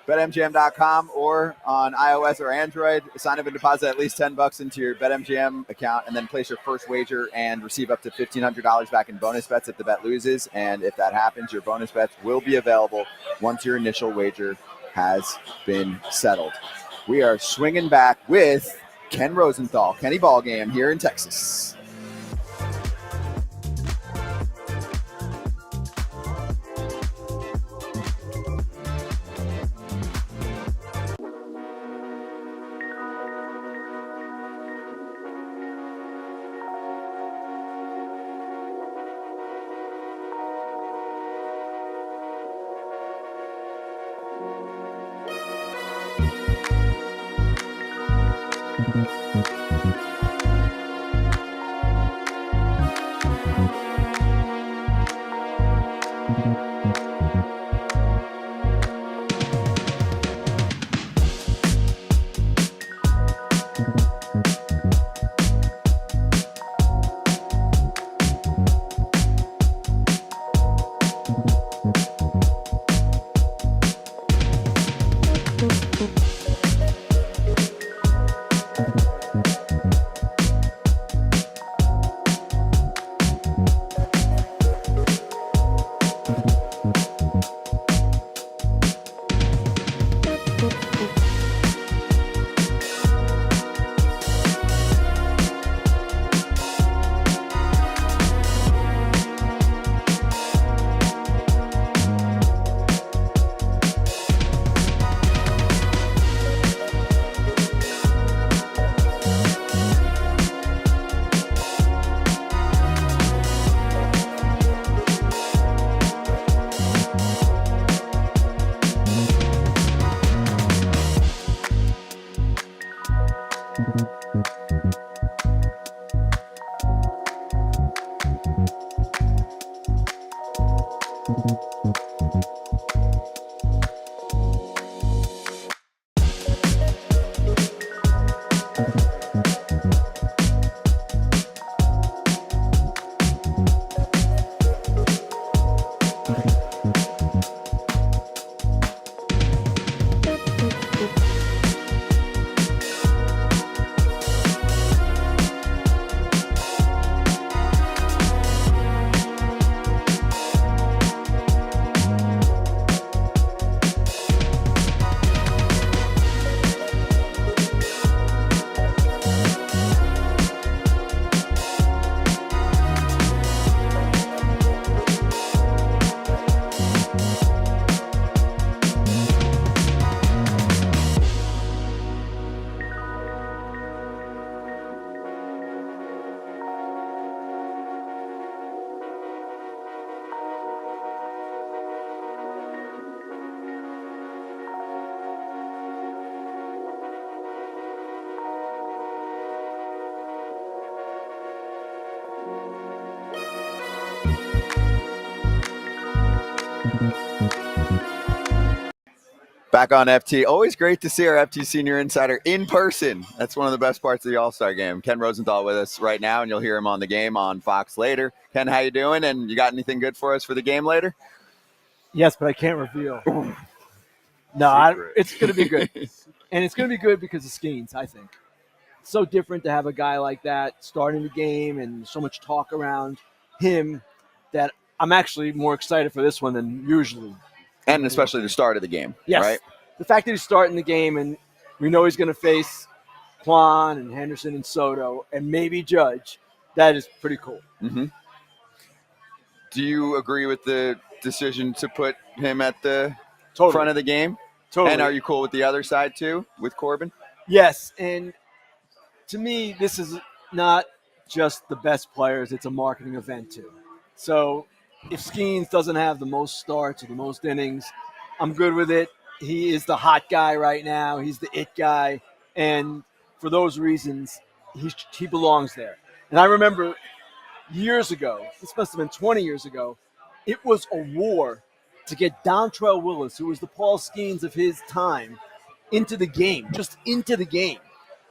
BetMGM.com or on iOS or Android. Sign up and deposit at least $10 into your BetMGM account and then place your first wager and receive up to $1,500 back in bonus bets if the bet loses. And if that happens, your bonus bets will be available once your initial wager has been settled. We are swinging back with Ken Rosenthal, Kenny Ballgame here in Texas. Back on FT. Always great to see our FT Senior Insider in person. That's one of the best parts of the All-Star game. Ken Rosenthal with us right now, and you'll hear him on the game on Fox later. Ken, how you doing? And you got anything good for us for the game later? Yes, but I can't reveal. No, it's going to be good. And it's going to be good because of Skeens, I think. It's so different to have a guy like that starting the game and so much talk around him that I'm actually more excited for this one than usually. And especially the start of the game, Yes. right? The fact that he's starting the game and we know he's going to face Quan and Henderson and Soto and maybe Judge, that is pretty cool. Mm-hmm. Do you agree with the decision to put him at the front of the game? Totally. And are you cool with the other side too, with Corbin? Yes, and to me, this is not just the best players, it's a marketing event too. So if Skeens doesn't have the most starts or the most innings, I'm good with it. He is the hot guy right now. He's the it guy. And for those reasons, he belongs there. And I remember years ago, this must have been 20 years ago, it was a war to get Dontrell Willis, who was the Paul Skeens of his time, into the game, just into the game.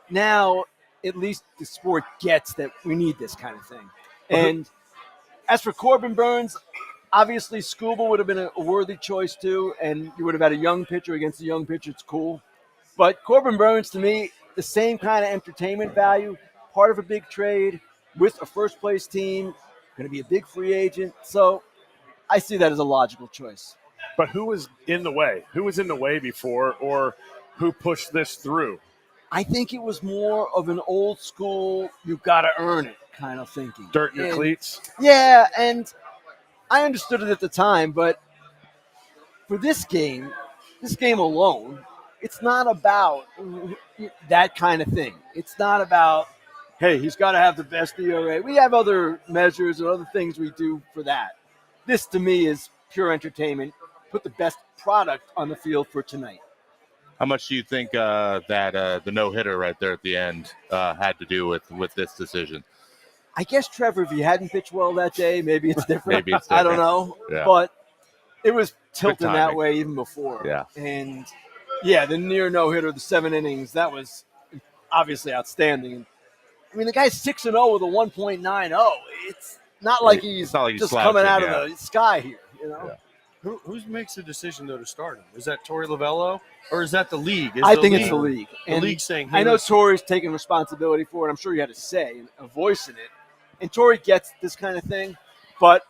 Now, at least the sport gets that we need this kind of thing. And as for Corbin Burns, obviously Scuba would have been a worthy choice too, and you would have had a young pitcher against a young pitcher. It's cool. But Corbin Burns, to me, the same kind of entertainment value, part of a big trade with a first-place team, going to be a big free agent. So I see that as a logical choice. But who was in the way? Who was in the way before, or who pushed this through? I think it was more of an old school, you got to earn it kind of thinking. Dirt in your cleats? Yeah, and I understood it at the time, but for this game alone, it's not about that kind of thing. It's not about, hey, he's got to have the best ERA. We have other measures and other things we do for that. This, to me, is pure entertainment. Put the best product on the field for tonight. How much do you think that the no-hitter right there at the end had to do with this decision? I guess, Trevor, if he hadn't pitched well that day, maybe it's different. Maybe it's different. I don't know. Yeah. But it was tilting timing. that way even before. Yeah. And, yeah, the near no-hitter, the 7 innings, that was obviously outstanding. I mean, the guy's 6-0 with a 1.90. It's not like he's just coming out of the sky here, you know? Yeah. Who makes the decision, though, to start him? Is that Torey Lovello, or is that the league? I think it's the league. The league's saying, hey, I know Torey's taking responsibility for it. I'm sure he had a say, a voice in it. And Torey gets this kind of thing. But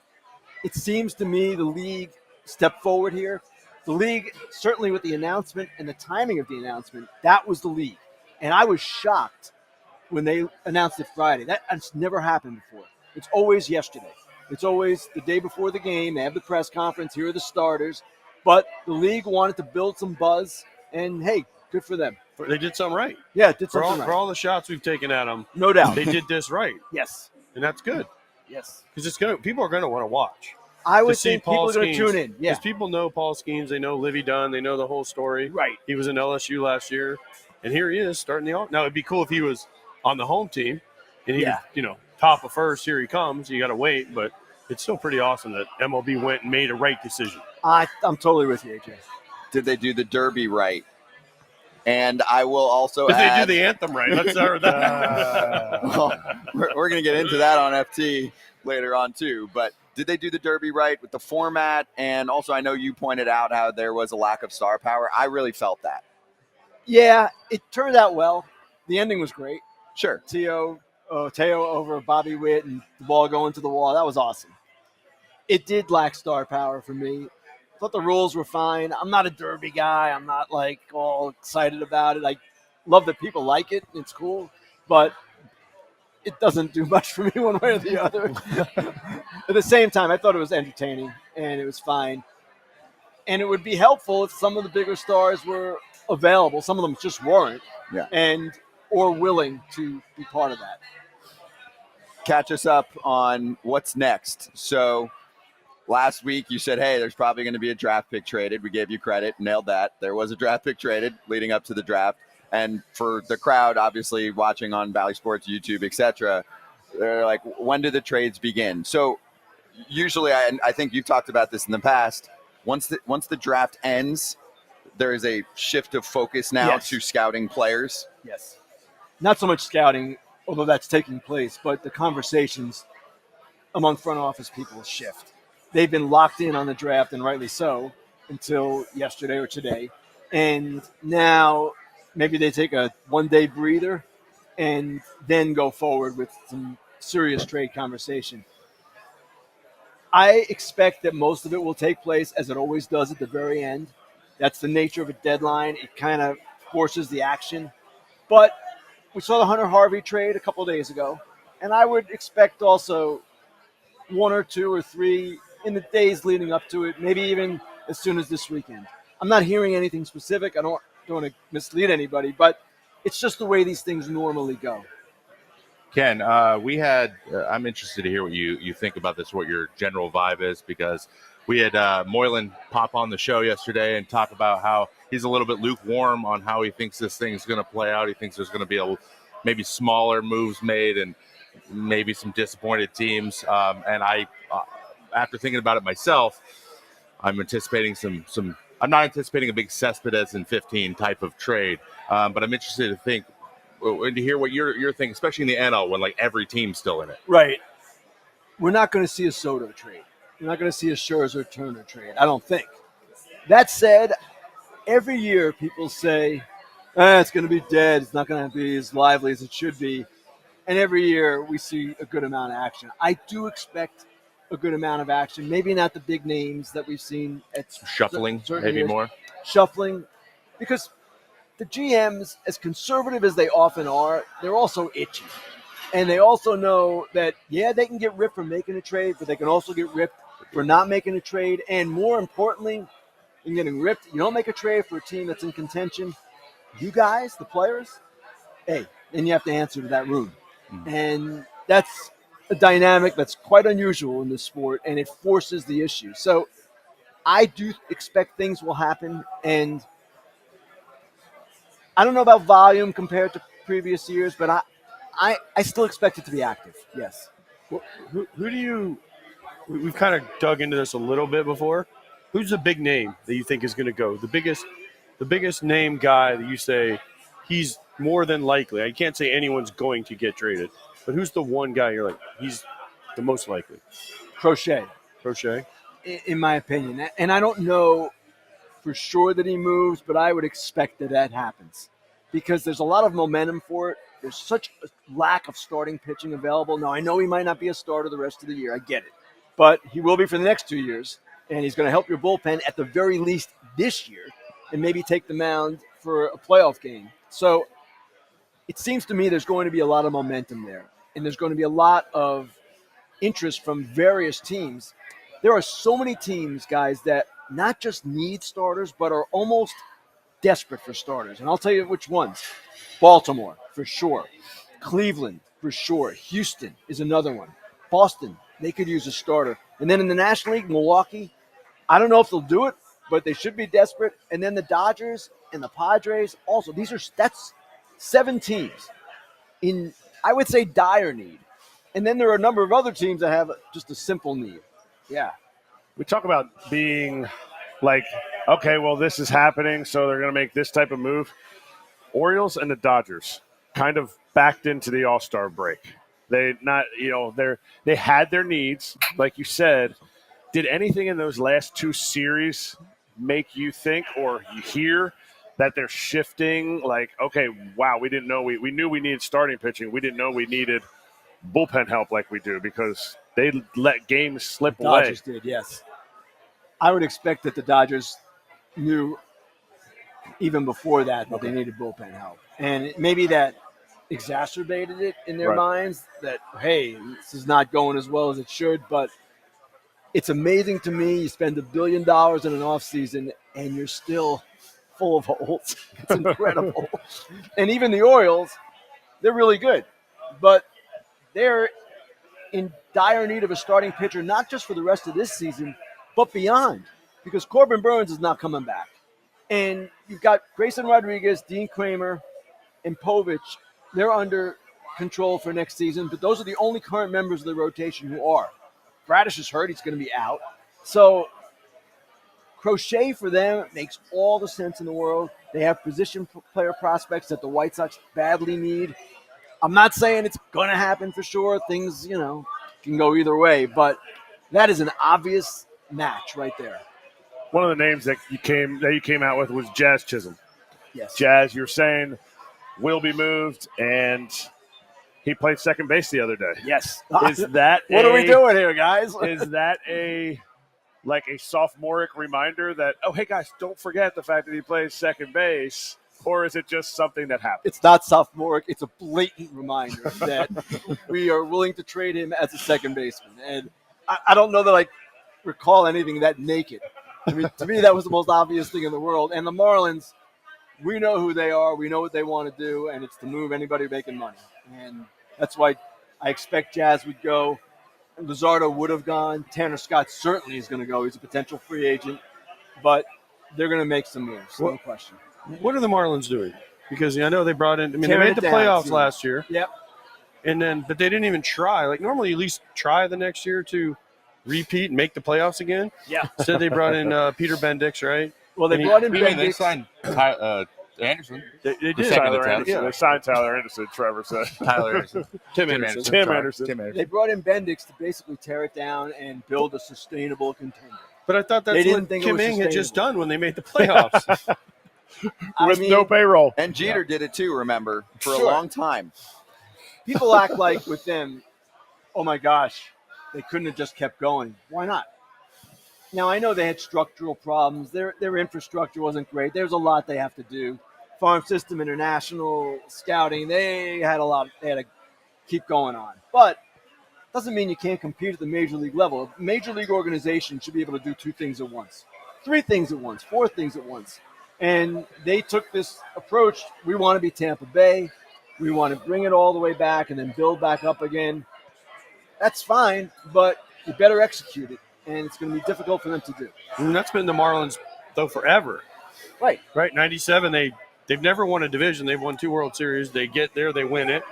it seems to me the league stepped forward here. The league, certainly with the announcement and the timing of the announcement, that was the league. And I was shocked when they announced it Friday. That's never happened before. It's always yesterday. It's always the day before the game. They have the press conference. Here are the starters. But the league wanted to build some buzz, and, hey, good for them. They did something right. Yeah, did something right. For all the shots we've taken at them, No doubt. they did this right, Yes. and that's good Yes. because people are going to want to watch. I would see think Paul people are going to Skeens. tune in. Yeah. Because people know Paul Skeens, they know Livy Dunn, they know the whole story. Right. He was in LSU last year. and here he is starting the. Now it'd be cool if he was on the home team, and he, Yeah. top of first. Here he comes. You got to wait, but it's still pretty awesome that MLB went and made a right decision. I'm totally with you, AJ. Did they do the Derby right? And I will also If add, they do the anthem right, let's start with that. well, we're going to get into that on FT later on too. But did they do the Derby right with the format? And also, I know you pointed out how there was a lack of star power. I really felt that. Yeah, it turned out well. The ending was great. Sure. Teo over Bobby Witt and the ball going to the wall. That was awesome. It did lack star power for me. Thought the rules were fine. I'm not a Derby guy. I'm not like all excited about it. I love that people like it. It's cool, but it doesn't do much for me one way or the other. At the same time, I thought it was entertaining and it was fine. And it would be helpful if some of the bigger stars were available. Some of them just weren't, or willing to be part of that. Catch us up on what's next. So last week you said, hey, there's probably going to be a draft pick traded. We gave you credit, nailed that. There was a draft pick traded leading up to the draft. And for the crowd, obviously watching on Valley Sports, YouTube, etc., they're like, when do the trades begin? So usually, I think you've talked about this in the past, once the draft ends, there is a shift of focus now to scouting players. Yes. Not so much scouting, although that's taking place, but the conversations among front office people shift. They've been locked in on the draft, and rightly so, until yesterday or today. And now maybe they take a one-day breather and then go forward with some serious trade conversation. I expect that most of it will take place, as it always does, at the very end. That's the nature of a deadline. It kind of forces the action. But we saw the Hunter Harvey trade a couple of days ago, and I would expect also one or two or three in the days leading up to it, maybe even as soon as this weekend. I'm not hearing anything specific. I don't want to mislead anybody, but it's just the way these things normally go. Ken, we had I'm interested to hear what you think about this, what your general vibe is, because we had Moylan pop on the show yesterday and talk about how he's a little bit lukewarm on how he thinks this thing's going to play out. He thinks there's going to be maybe smaller moves made and maybe some disappointed teams. And I, after thinking about it myself, I'm anticipating some. I'm not anticipating a big Cespedes in 15 type of trade, but I'm interested to hear what you're thinking, especially in the NL when like every team's still in it. Right. We're not going to see a Soto trade. We're not going to see a Scherzer Turner trade, I don't think. That said, every year people say, it's going to be dead. It's not going to be as lively as it should be. And every year we see a good amount of action. I do expect a good amount of action. Maybe not the big names that we've seen at Shuffling, certain maybe years. more. Shuffling, because the GMs, as conservative as they often are, they're also itchy. And they also know that, they can get ripped for making a trade, but they can also get ripped for not making a trade. And more importantly than getting ripped, you don't make a trade for a team that's in contention. You guys, the players, then you have to answer to that room. And that's a dynamic that's quite unusual in this sport, and it forces the issue. So I do expect things will happen, and I don't know about volume compared to previous years, but I still expect it to be active, yes. Well, who do you – we've kind of dug into this a little bit before. Who's the big name that you think is going to go? The biggest name guy that you say he's more than likely. I can't say anyone's going to get traded, but who's the one guy you're like, he's the most likely? Crochet, in my opinion. And I don't know for sure that he moves, but I would expect that happens because there's a lot of momentum for it. There's such a lack of starting pitching available. Now, I know he might not be a starter the rest of the year. I get it. But he will be for the next 2 years, and he's going to help your bullpen at the very least this year and maybe take the mound for a playoff game. So it seems to me there's going to be a lot of momentum there, and there's going to be a lot of interest from various teams. There are so many teams, guys, that not just need starters but are almost desperate for starters. And I'll tell you which ones. Baltimore, for sure. Cleveland, for sure. Houston is another one. Boston, they could use a starter. And then in the National League, Milwaukee, I don't know if they'll do it, but they should be desperate. And then the Dodgers, and the Padres also. That's 7 teams in, I would say, dire need. And then there are a number of other teams that have just a simple need. Yeah. We talk about being like, okay, well, this is happening, so they're going to make this type of move. Orioles and the Dodgers kind of backed into the All-Star break. They had their needs, like you said. Did anything in those last 2 series make you think or you hear that they're shifting? Like, okay, wow, we didn't know we knew we needed starting pitching. We didn't know we needed bullpen help like we do because they let games slip away. Dodgers did, yes. I would expect that the Dodgers knew even before that they needed bullpen help. And maybe that exacerbated it in their minds that, hey, this is not going as well as it should. But it's amazing to me. You spend $1 billion in an offseason and you're still full of holes. It's incredible. And even the Orioles, they're really good. But they're in dire need of a starting pitcher, not just for the rest of this season, but beyond. Because Corbin Burns is not coming back. And you've got Grayson Rodriguez, Dean Kramer, and Povich. They're under control for next season, but those are the only current members of the rotation who are. Bradish is hurt. He's going to be out. So Crochet for them makes all the sense in the world. They have position player prospects that the White Sox badly need. I'm not saying it's going to happen for sure. Things, can go either way, but that is an obvious match right there. One of the names that you came out with was Jazz Chisholm. Yes. Jazz, you're saying will be moved, and he played second base the other day. Yes. Is that what are we doing here, guys? Is that a sophomoric reminder that, oh, hey, guys, don't forget the fact that he plays second base, or is it just something that happened? It's not sophomoric. It's a blatant reminder that we are willing to trade him as a second baseman. And I don't know that I recall anything that naked. I mean, to me, that was the most obvious thing in the world. And the Marlins, we know who they are. We know what they want to do, and it's to move anybody making money. And that's why I expect Jazz would go. Luzardo would have gone. Tanner Scott certainly is going to go. He's a potential free agent. But they're going to make some moves, no question. What are the Marlins doing? Because I know they brought in – they Tearing made the it down, playoffs last year. Yep. But they didn't even try. Like, normally you at least try the next year to repeat and make the playoffs again. Yeah. Instead, they brought in Peter Bendix, right? Well, they brought in They Bendix. signed Anderson. They did. The second Tyler attempt. Anderson. They signed Tyler Anderson, Trevor said. Tyler Anderson. Tim Anderson. Tim Anderson. They brought in Bendix to basically tear it down and build a sustainable contender. But I thought They that's didn't what think it Kim was Ng had just sustainable. done when they made the playoffs. With no payroll. And Jeter did it too, remember, for Sure. a long time. People act like with them, oh my gosh, they couldn't have just kept going. Why not? Now, I know they had structural problems. Their infrastructure wasn't great. There's a lot they have to do. Farm system, international scouting, they had a lot they had to keep going on. But doesn't mean you can't compete at the major league level. A major league organization should be able to do 2 things at once, 3 things at once, 4 things at once. And they took this approach. We want to be Tampa Bay. We want to bring it all the way back and then build back up again. That's fine, but you better execute it. And it's going to be difficult for them to do. And that's been the Marlins, though, forever. Right. Right, 97, they've never won a division. They've won 2 World Series. They get there, they win it.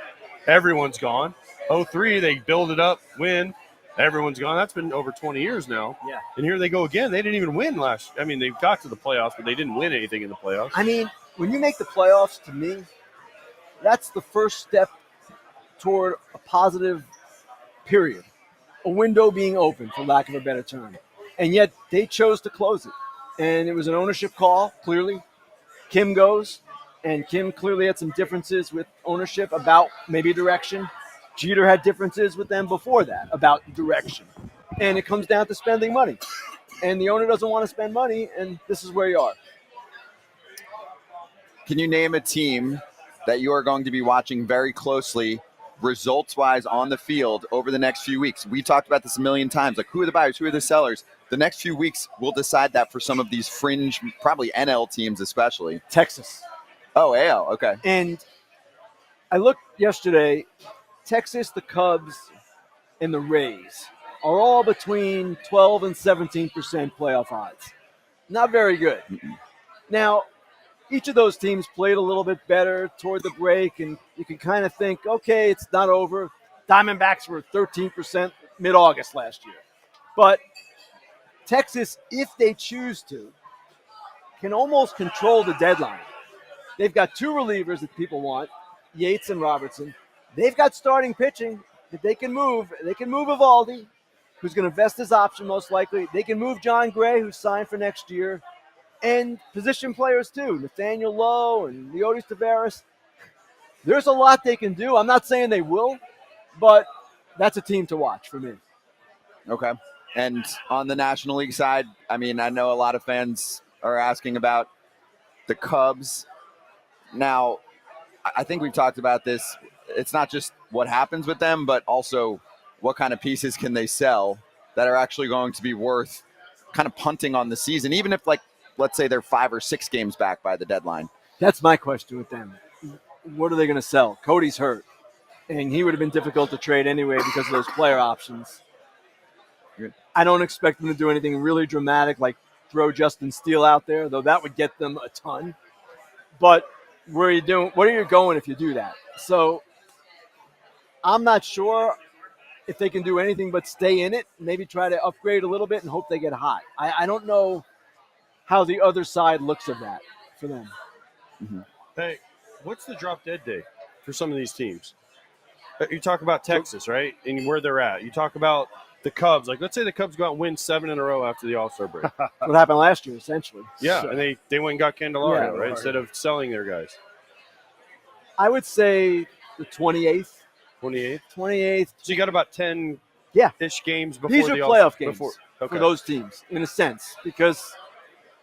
Everyone's gone. 03, they build it up, win. Everyone's gone. That's been over 20 years now. Yeah. And here they go again. They didn't even win they got to the playoffs, but they didn't win anything in the playoffs. I mean, when you make the playoffs, to me, that's the first step toward a positive period. A window being open, for lack of a better term. And yet they chose to close it. And it was an ownership call, clearly. Kim goes, and Kim clearly had some differences with ownership about maybe direction. Jeter had differences with them before that about direction. And it comes down to spending money. And the owner doesn't want to spend money, and this is where you are. Can you name a team that you are going to be watching very closely, results-wise on the field over the next few weeks? We talked about this a million times. Like, who are the buyers? Who are the sellers? The next few weeks will decide that for some of these fringe, probably NL teams especially. Texas. Oh, AL, okay. And I looked yesterday, Texas, the Cubs, and the Rays are all between 12 and 17% playoff odds. Not very good. Now, each of those teams played a little bit better toward the break, and you can kind of think, okay, it's not over. Diamondbacks were 13% mid-August last year. But Texas, if they choose to, can almost control the deadline. They've got 2 relievers that people want, Yates and Robertson. They've got starting pitching that they can move. They can move Evaldi, who's going to vest his option most likely. They can move John Gray, who's signed for next year. And position players too, Nathaniel Lowe and Leotis Taveras. There's a lot they can do. I'm not saying they will, but that's a team to watch for me. Okay. And on the National League side, I mean, I know a lot of fans are asking about the Cubs. Now, I think we've talked about this. It's not just what happens with them, but also what kind of pieces can they sell that are actually going to be worth kind of punting on the season, even if, like, let's say they're 5 or 6 games back by the deadline. That's my question with them. What are they going to sell? Cody's hurt, and he would have been difficult to trade anyway because of those player options. I don't expect them to do anything really dramatic like throw Justin Steele out there, though that would get them a ton. But where are you doing? What are you going if you do that? So I'm not sure if they can do anything but stay in it, maybe try to upgrade a little bit and hope they get hot. I don't know how the other side looks of that for them. Mm-hmm. Hey, what's the drop dead day for some of these teams? You talk about Texas, right, and where they're at. You talk about the Cubs. Like, let's say the Cubs go out and win 7 in a row after the All-Star break. What happened last year, essentially. Yeah, and they went and got Candelario, Yeah, right, instead of selling their guys. I would say the 28th. 28th? 28th. So you got about 10-ish Yeah. games before These are the playoff games Okay. for those teams, in a sense, because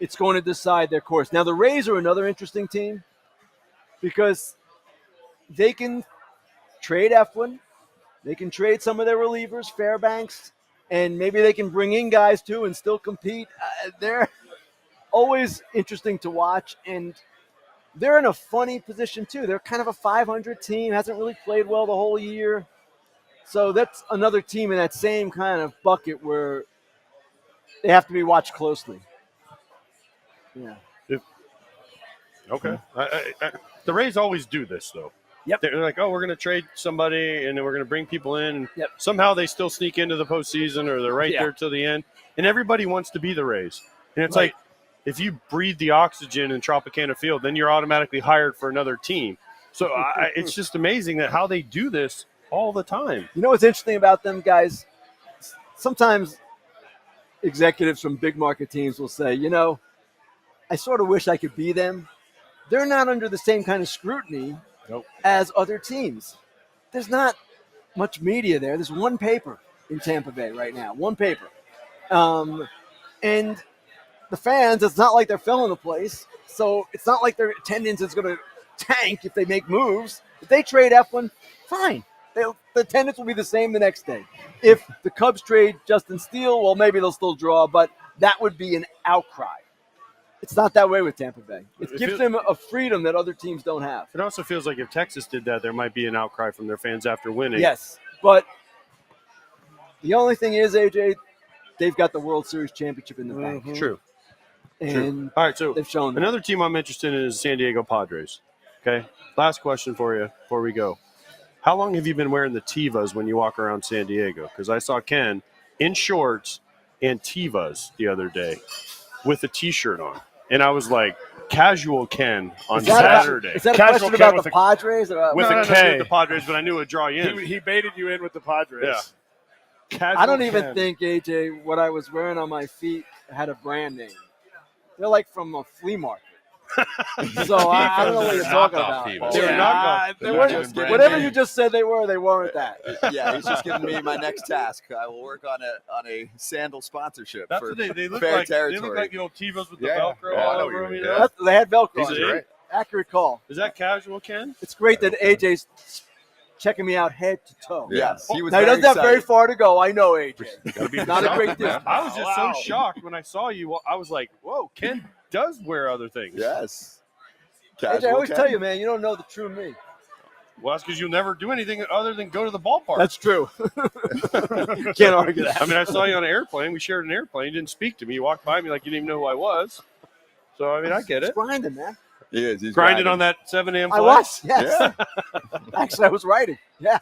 it's going to decide their course. Now, the Rays are another interesting team because they can trade Eflin. They can trade some of their relievers, Fairbanks, and maybe they can bring in guys too and still compete. They're always interesting to watch, and they're in a funny position too. They're kind of a 500 team, hasn't really played well the whole year. So that's another team in that same kind of bucket where they have to be watched closely. Yeah. Okay. The Rays always do this, though. Yep. They're like, oh, we're going to trade somebody, and then we're going to bring people in. And Yep. somehow they still sneak into the postseason, or they're right there till the end. And everybody wants to be the Rays. And it's Right. like, if you breathe the oxygen in Tropicana Field, then you're automatically hired for another team. So it's just amazing that how they do this all the time. You know what's interesting about them, guys? Sometimes executives from big market teams will say, you know, I sort of wish I could be them. They're not under the same kind of scrutiny as other teams. There's not much media there. There's one paper in Tampa Bay right now, one paper. And the fans, it's not like they're filling the place. So it's not like their attendance is going to tank if they make moves. If they trade Eflin, fine. The attendance will be the same the next day. If the Cubs trade Justin Steele, well, maybe they'll still draw, but that would be an outcry. It's not that way with Tampa Bay. It gives them a freedom that other teams don't have. It also feels like if Texas did that, there might be an outcry from their fans after winning. Yes, but the only thing is, AJ, they've got the World Series championship in the bank. True. And All right, so they've shown that. another team I'm interested in is the San Diego Padres. Okay, last question for you before we go. How long have you been wearing the Tevas when you walk around San Diego? Because I saw Ken in shorts and Tevas the other day with a T-shirt on. And I was like, casual Ken on Saturday. Is that a Casual question Ken about with the a- Padres? Or with No, a no, K. no. With the Padres, but I knew it would draw you in. He baited you in with the Padres. Yeah. Casual I don't even Ken. think, AJ, what I was wearing on my feet had a brand name. They're like from a flea market. So I don't know what you're talking about. Tevas. They were knockoff. They They're weren't- not even brand whatever name. you just said they weren't that. Yeah, he's just giving me my next task. I will work on a sandal sponsorship That's for what they look fair like. territory. They look like the old Tevas with the Yeah. Velcro Yeah, I all know over what them. you You mean. know? They had Velcro. These on are it. great. Accurate call. Is that casual, Ken? It's great that AJ's checking me out head to toe. Yes, he was Now, he very doesn't have very excited. far to go. I know, AJ. Gotta be Not a great yourself, man. distance. I was just Wow. so shocked when I saw you. I was like, whoa, Ken does wear other things. Yes. AJ, I always tell you, man, you don't know the true me. Well, that's because you'll never do anything other than go to the ballpark. That's true. Can't argue that. I mean, I saw you on an airplane. We shared an airplane. You didn't speak to me. You walked by me like you didn't even know who I was. So, I mean, I get It's it. grinding, man. He is. He's Grinding grinding. on that 7 a.m. I flight? was, yes. Yeah. Actually, I was writing. Yeah.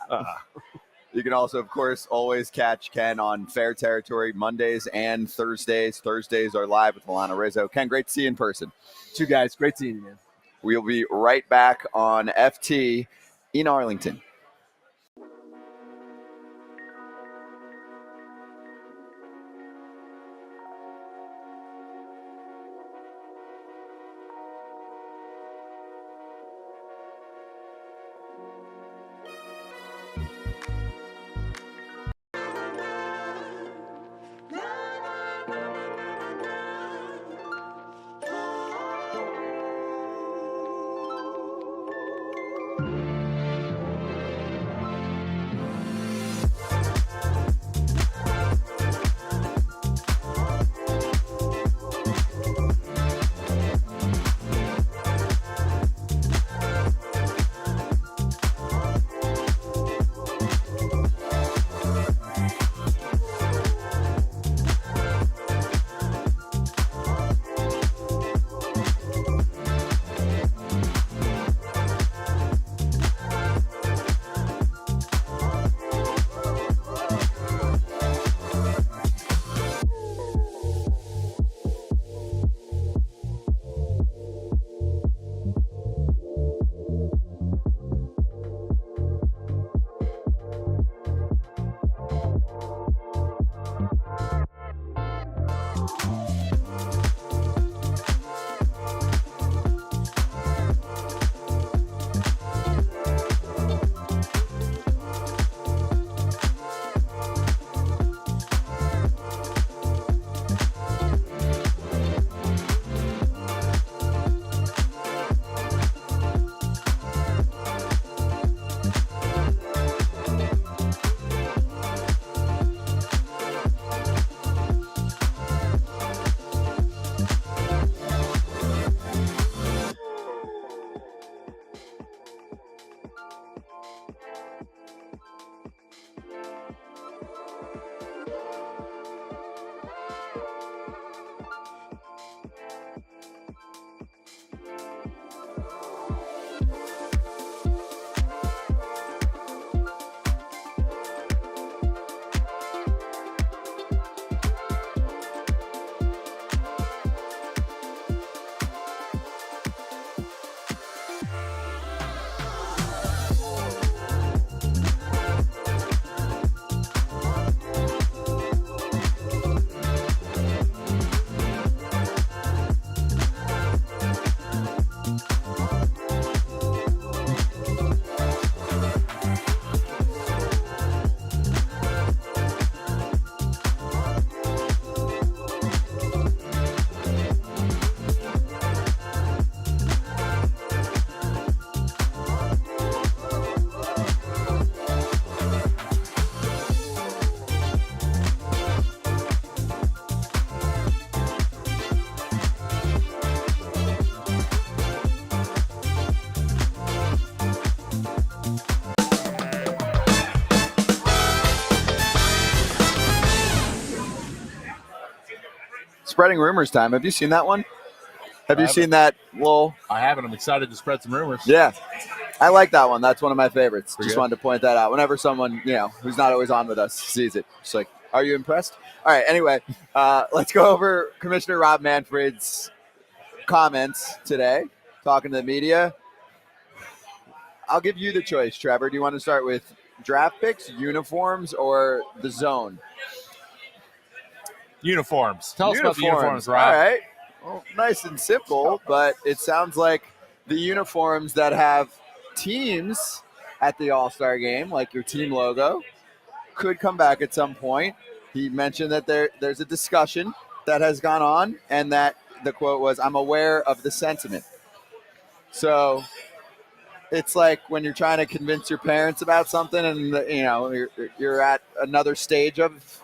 You can also, of course, always catch Ken on Fair Territory Mondays and Thursdays. Thursdays are live with Milano Rizzo. Ken, great to see you in person. Two guys. Great seeing you, man. We'll be right back on FT in Arlington. Spreading rumors time. Have you seen that one? Have you seen that little? I haven't. I'm excited to spread some rumors. Yeah. I like that one. That's one of my favorites. Pretty Just good. wanted to point that out. Whenever someone, who's not always on with us sees it, just like, are you impressed? All right. Anyway, let's go over Commissioner Rob Manfred's comments today, talking to the media. I'll give you the choice, Trevor. Do you want to start with draft picks, uniforms, or the zone? Uniforms. Tell us about the uniforms, Rob. All right. Well, nice and simple, but it sounds like the uniforms that have teams at the All-Star game, like your team logo, could come back at some point. He mentioned that there's a discussion that has gone on, and that the quote was, "I'm aware of the sentiment." So it's like when you're trying to convince your parents about something, and you're at another stage of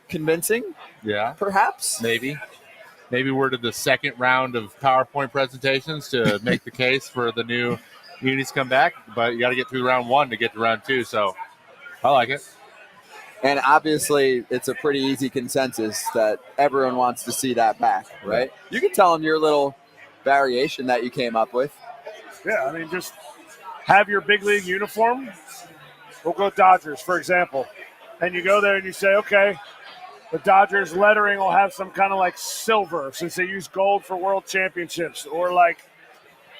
convincing. Yeah. Perhaps. Maybe we're to the second round of PowerPoint presentations to make the case for the new unis come back, but you got to get through round one to get to round two. So I like it. And obviously, it's a pretty easy consensus that everyone wants to see that back, right? You can tell them your little variation that you came up with. Yeah, I mean, just have your big league uniform. We'll go Dodgers, for example. And you go there and you say, okay, the Dodgers lettering will have some kind of like silver since they use gold for world championships. Or like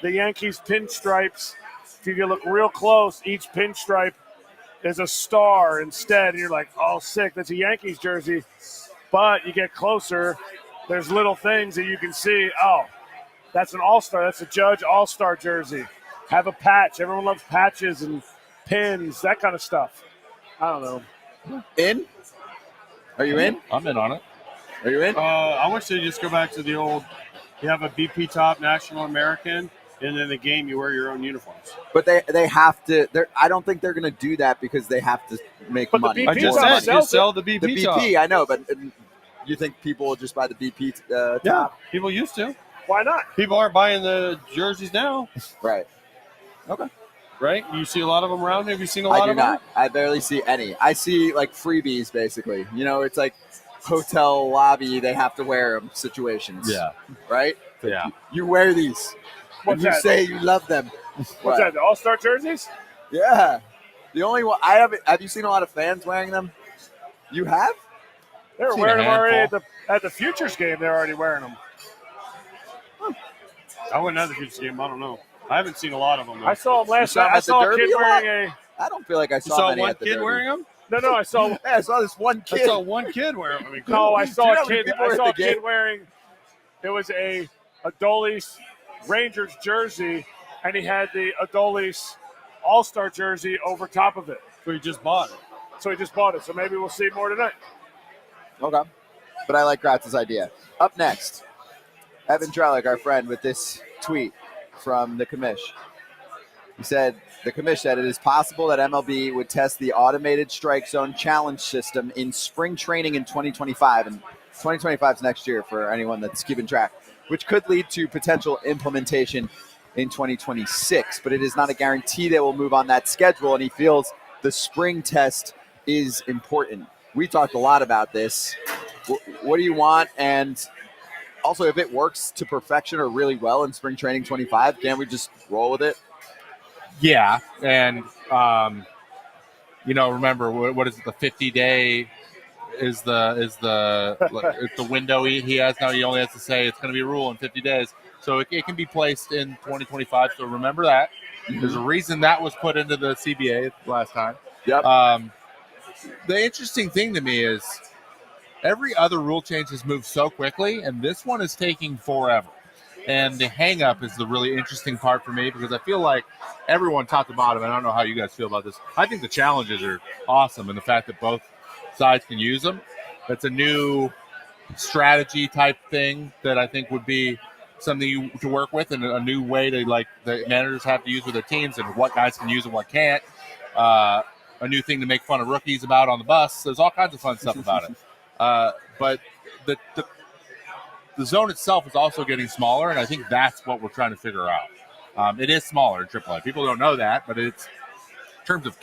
the Yankees pinstripes, if you look real close, each pinstripe is a star instead. And you're like, oh, sick, that's a Yankees jersey. But you get closer, there's little things that you can see. Oh, that's an all-star. That's a Judge all-star jersey. Have a patch. Everyone loves patches and pins, that kind of stuff. I don't know. In? Are you in? I'm in on it. Are you in? I wish they'd just go back to the old, you have a BP top National American, and then the game you wear your own uniforms. But they have to. I don't think they're going to do that because they have to make But the money. BP I just top said you sells sell it. the BP, The top. BP, I know, but you think people will just buy the BP top? Yeah, people used to. Why not? People aren't buying the jerseys now, Right. Okay. right? You see a lot of them around. Have you seen a I lot do of not. them? I barely see any. I see like freebies, basically. You know, it's like hotel lobby, they have to wear them situations. Yeah. Right? Yeah. You wear these. What's and you that? say you love them. What's that? The all-star jerseys? Yeah. The only one I haven't. Have you seen a lot of fans wearing them? You have? They were Seen wearing a them already handful. at the Futures game. They're already wearing them. I wouldn't have the Futures game. I don't know. I haven't seen a lot of them. Though. I saw them last saw 'em night. I at the saw a Derby kid a lot? wearing I don't feel like I You saw, saw many one at the kid Derby. wearing them? No, I saw. Yeah, I saw this one I kid. saw one kid wearing them. I mean, No, cool. I Do you saw know a how many kid. people I were at saw the a kid game? wearing. It was a Adolis Rangers jersey, and he had the Adolis All-Star jersey over top of it. So he just bought it. So he just bought it. So maybe we'll see more tonight. Okay. But I like Kratz's idea. Up next, Evan Trellick, our friend, with this tweet from the commish. He said, the commish said it is possible that MLB would test the automated strike zone challenge system in spring training in 2025. And 2025 is next year for anyone that's keeping track, which could lead to potential implementation in 2026. But it is not a guarantee they will move on that schedule. And he feels the spring test is important. We talked a lot about this. What do you want? And also, if it works to perfection or really well in spring training 25, can't we just roll with it? Yeah, and remember what is it? The 50-day is the window he has now. He only has to say it's going to be a rule in 50 days, so it can be placed in 2025. So remember that. There's a reason that was put into the CBA last time. Yep. The interesting thing to me is every other rule change has moved so quickly, and this one is taking forever. And the hang-up is the really interesting part for me because I feel like everyone top to bottom, and I don't know how you guys feel about this, I think the challenges are awesome, and the fact that both sides can use them. That's a new strategy type thing that I think would be something to work with and a new way to, like, the managers have to use with their teams and what guys can use and what can't. A new thing to make fun of rookies about on the bus. There's all kinds of fun stuff about it. But the zone itself is also getting smaller, and I think that's what we're trying to figure out. It is smaller in AAA. People don't know that, but it's in terms of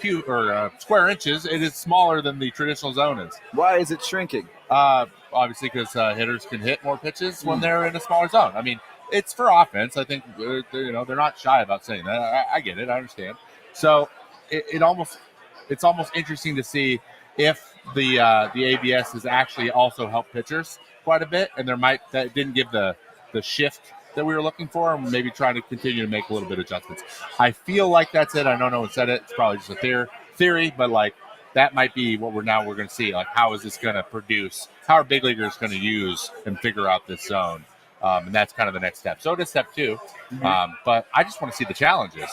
square inches, it is smaller than the traditional zone is. Why is it shrinking? Obviously, because hitters can hit more pitches when they're in a smaller zone. I mean, it's for offense. I think they're not shy about saying that. I get it. I understand. So it's almost interesting to see if the ABS has actually also helped pitchers quite a bit, and that didn't give the shift that we were looking for, and maybe trying to continue to make a little bit of adjustments. I feel like that's it. I know no one said it. It's probably just a theory, but like that might be what we're going to see. Like, how is this going to produce? How are big leaguers going to use and figure out this zone? And that's kind of the next step. So it is step 2. But I just want to see the challenges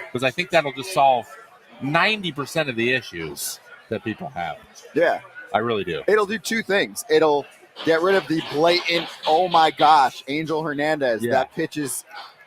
because I think that'll just solve 90% of the issues that people have. Yeah. I really do. It'll do two things. It'll get rid of the blatant, oh my gosh, Angel Hernandez that pitches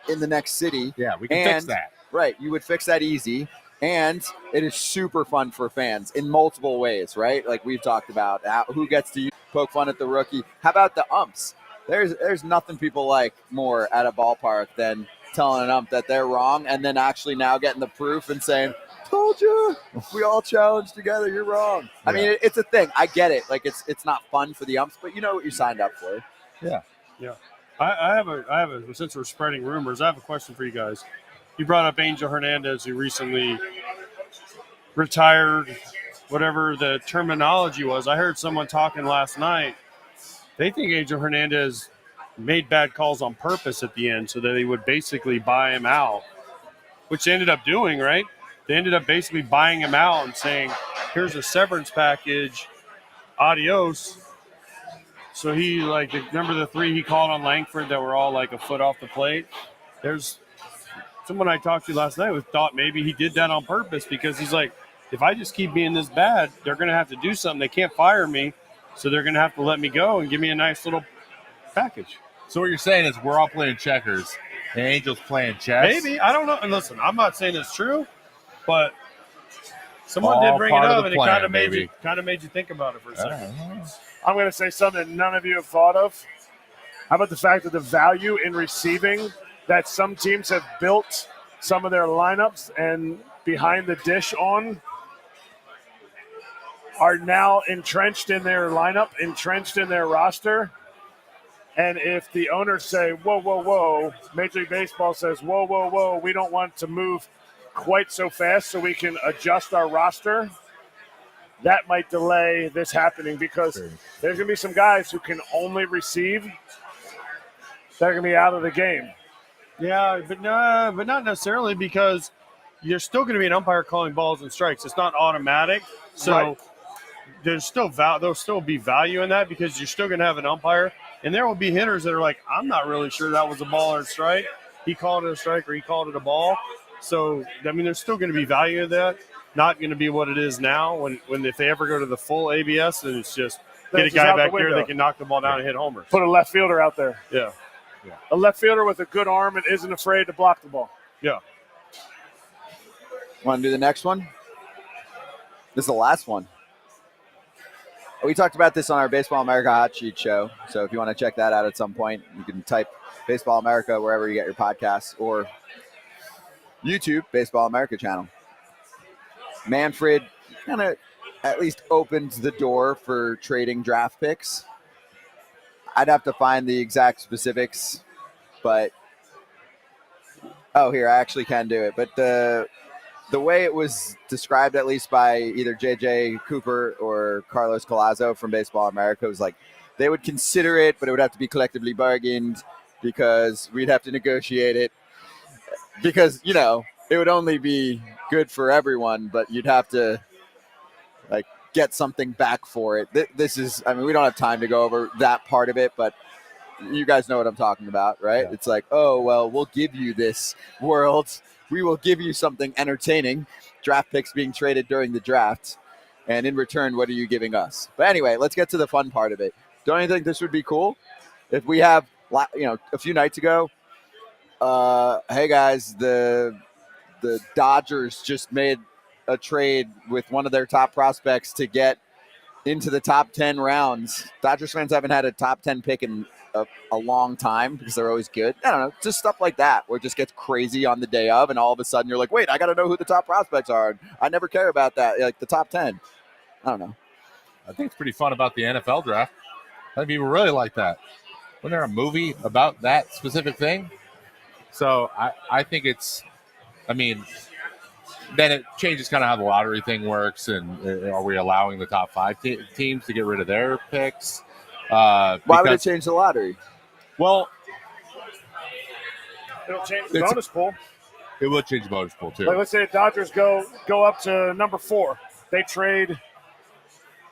in the next city. Yeah, we can fix that. Right. You would fix that easy. And it is super fun for fans in multiple ways, right? Like we've talked about who gets to poke fun at the rookie. How about the umps? There's nothing people like more at a ballpark than telling an ump that they're wrong and then actually now getting the proof and saying, told you, we all challenge together, you're wrong. I mean, it's a thing. I get it. Like it's not fun for the umps, but you know what you signed up for. Yeah. I have a. Since we're spreading rumors, I have a question for you guys. You brought up Angel Hernandez, who recently retired, whatever the terminology was. I heard someone talking last night. They think Angel Hernandez made bad calls on purpose at the end so that they would basically buy him out, which they ended up doing, right? They ended up basically buying him out and saying, here's a severance package, adios. So he, like, remember the 3 he called on Langford that were all like a foot off the plate? There's someone I talked to last night who thought maybe he did that on purpose because he's like, if I just keep being this bad, they're going to have to do something. They can't fire me, so they're going to have to let me go and give me a nice little package. So what you're saying is we're all playing checkers, and Angel's playing chess. Maybe. I don't know. And listen, I'm not saying it's true, but someone All did bring it part of up, the and plan, it kind of made you think about it for a second. I'm going to say something none of you have thought of. How about the fact that the value in receiving that some teams have built some of their lineups and behind the dish on are now entrenched in their lineup, entrenched in their roster. And if the owners say, whoa, whoa, whoa, Major League Baseball says, whoa, whoa, whoa, we don't want to move quite so fast so we can adjust our roster, that might delay this happening because there's going to be some guys who can only receive that are going to be out of the game. Yeah, but not necessarily because you're still going to be an umpire calling balls and strikes. It's not automatic. So Right. there's still there'll still be value in that because you're still going to have an umpire. And there will be hitters that are like, I'm not really sure that was a ball or a strike. He called it a strike or he called it a ball. So, I mean, there's still going to be value in that. Not going to be what it is now when if they ever go to the full ABS, then it's just get a That's guy out the back here window. that can knock the ball down and hit homers. Put a left fielder out there. Yeah. A left fielder with a good arm and isn't afraid to block the ball. Yeah. Want to do the next one? This is the last one. We talked about this on our Baseball America Hot Sheet show. So if you want to check that out at some point, you can type Baseball America wherever you get your podcasts or YouTube, Baseball America channel. Manfred kind of at least opened the door for trading draft picks. I'd have to find the exact specifics, but here, I actually can do it. But the way it was described, at least by either JJ Cooper or Carlos Collazo from Baseball America, was like they would consider it, but it would have to be collectively bargained because we'd have to negotiate it because, you know, it would only be good for everyone, but you'd have to like get something back for it. This is, I mean, we don't have time to go over that part of it, but you guys know what I'm talking about, right? Yeah. It's like, oh, well, we'll give you this world. We will give you something entertaining, draft picks being traded during the draft. And in return, what are you giving us? But anyway, let's get to the fun part of it. Don't you think this would be cool? If we have, a few nights ago, hey guys, the Dodgers just made a trade with one of their top prospects to get into the top 10 rounds. Dodgers fans haven't had a top 10 pick in a long time because they're always good. I don't know, just stuff like that where it just gets crazy on the day of, and all of a sudden you're like, wait, I got to know who the top prospects are. I never care about that, like the top 10. I don't know. I think it's pretty fun about the NFL draft. I think people really like that. Wasn't there a movie about that specific thing? So I think it's, I mean, then it changes kind of how the lottery thing works, and are we allowing the top 5 teams to get rid of their picks? Why would it change the lottery? Well, It'll change the bonus pool. It will change the bonus pool too. Like, let's say the Dodgers go up to number 4. They trade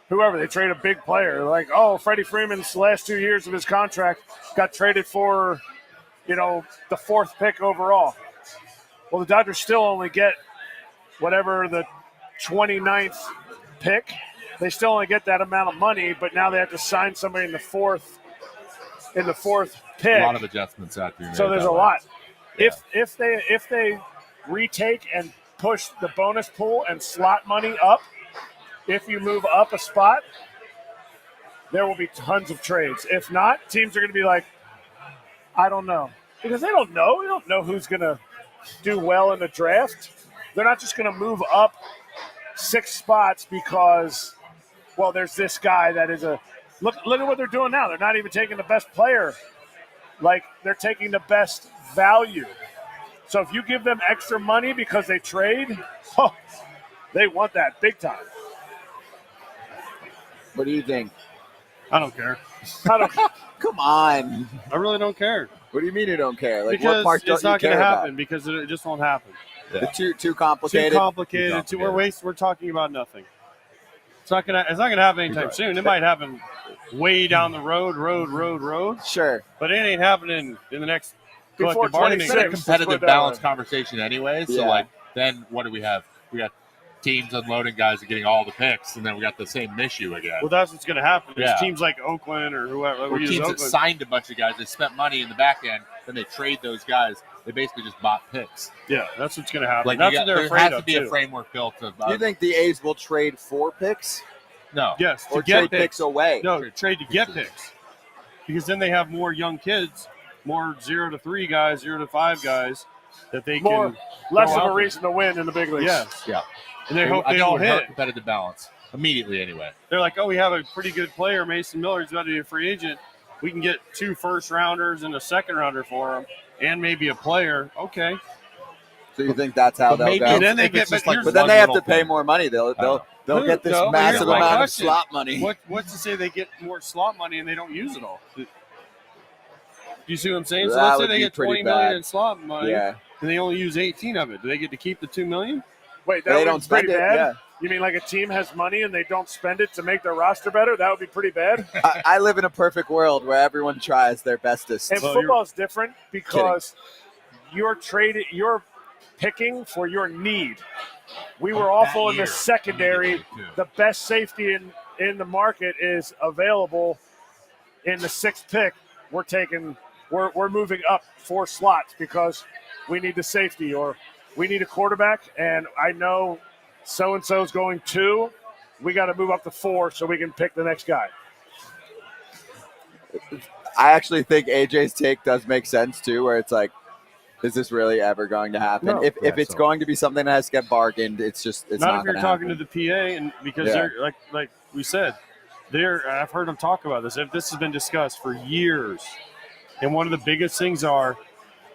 whoever. They trade a big player. Like, oh, Freddie Freeman's last 2 years of his contract got traded for, the 4th pick overall. Well, the Dodgers still only get whatever the 29th pick. They still only get that amount of money, but now they have to sign somebody in the fourth pick. A lot of adjustments have to be made. So there's a way. lot. Yeah. If they retake and push the bonus pool and slot money up, if you move up a spot, there will be tons of trades. If not, teams are going to be like, I don't know. Because they don't know. We don't know who's going to do well in the draft. They're not just going to move up 6 spots because, well, there's this guy that is a – look at what they're doing now. They're not even taking the best player Like, they're taking the best value. So if you give them extra money because they trade, they want that big time. What do you think? I don't care. I don't, Come on. I really don't care. What do you mean you don't care? Like, Because what part it's don't you not going care to about? happen because it just won't happen. It's too complicated. Too complicated. We're talking about nothing. It's not gonna happen anytime soon. It might happen way down the road. Sure. But it ain't happening in the next Before collective bargaining. It's been a 26. competitive, Let's put it that balanced way. conversation anyway. So, Yeah. like, then what do we have? We got teams unloading guys and getting all the picks, and then we got the same issue again. Well, that's what's going to happen. Yeah. It's teams like Oakland or whoever. Or we use teams that Oakland. signed a bunch of guys, they spent money in the back end, then they trade those guys. They basically just bought picks. Yeah, that's what's going to happen. Like, That's what they're there afraid has of, to be too. a framework built of. Do you think the A's will trade 4 picks No. Yes, or to get trade picks away? No, trade to get picks. Because then they have more young kids, more 0 to 3 guys, 0 to 5 guys that they more, can. less throw of a out there. reason to win in the big leagues. Yes. Yeah. And they hope I they think it all would hurt hit. competitive balance immediately anyway. They're like, oh, we have a pretty good player, Mason Miller. He's about to be a free agent. We can get 2 first-rounders and a second-rounder for him and maybe a player. Okay. So you think that's how But they'll maybe go? And then they if get it's just but like here's But then one they have little to pay thing. more money. They'll get this No, massive here's my amount of question. slot money. What's to say they get more slot money and they don't use it all? Do you see what I'm saying? So That let's say would they be get pretty 20 million bad. in slot money Yeah. and they only use 18 of it. Do they get to keep the 2 million? Wait, that They would don't be pretty spend it, bad? yeah. You mean like a team has money and they don't spend it to make their roster better? That would be pretty bad. I live in a perfect world where everyone tries their bestest. And Well, football is different because you're picking for your need. We were awful in the year. secondary. The best safety in the market is available in the 6th pick. We're moving up 4 slots because we need the safety or we need a quarterback, and I know so-and-so is going 2. We got to move up to 4 so we can pick the next guy. I actually think AJ's take does make sense too, where it's like, is this really ever going to happen? No. If it's going to be something that has to get bargained, it's not Not if you're gonna talking happen. to the PA, and because Yeah. they're like we said, I've heard them talk about this. If this has been discussed for years, and one of the biggest things are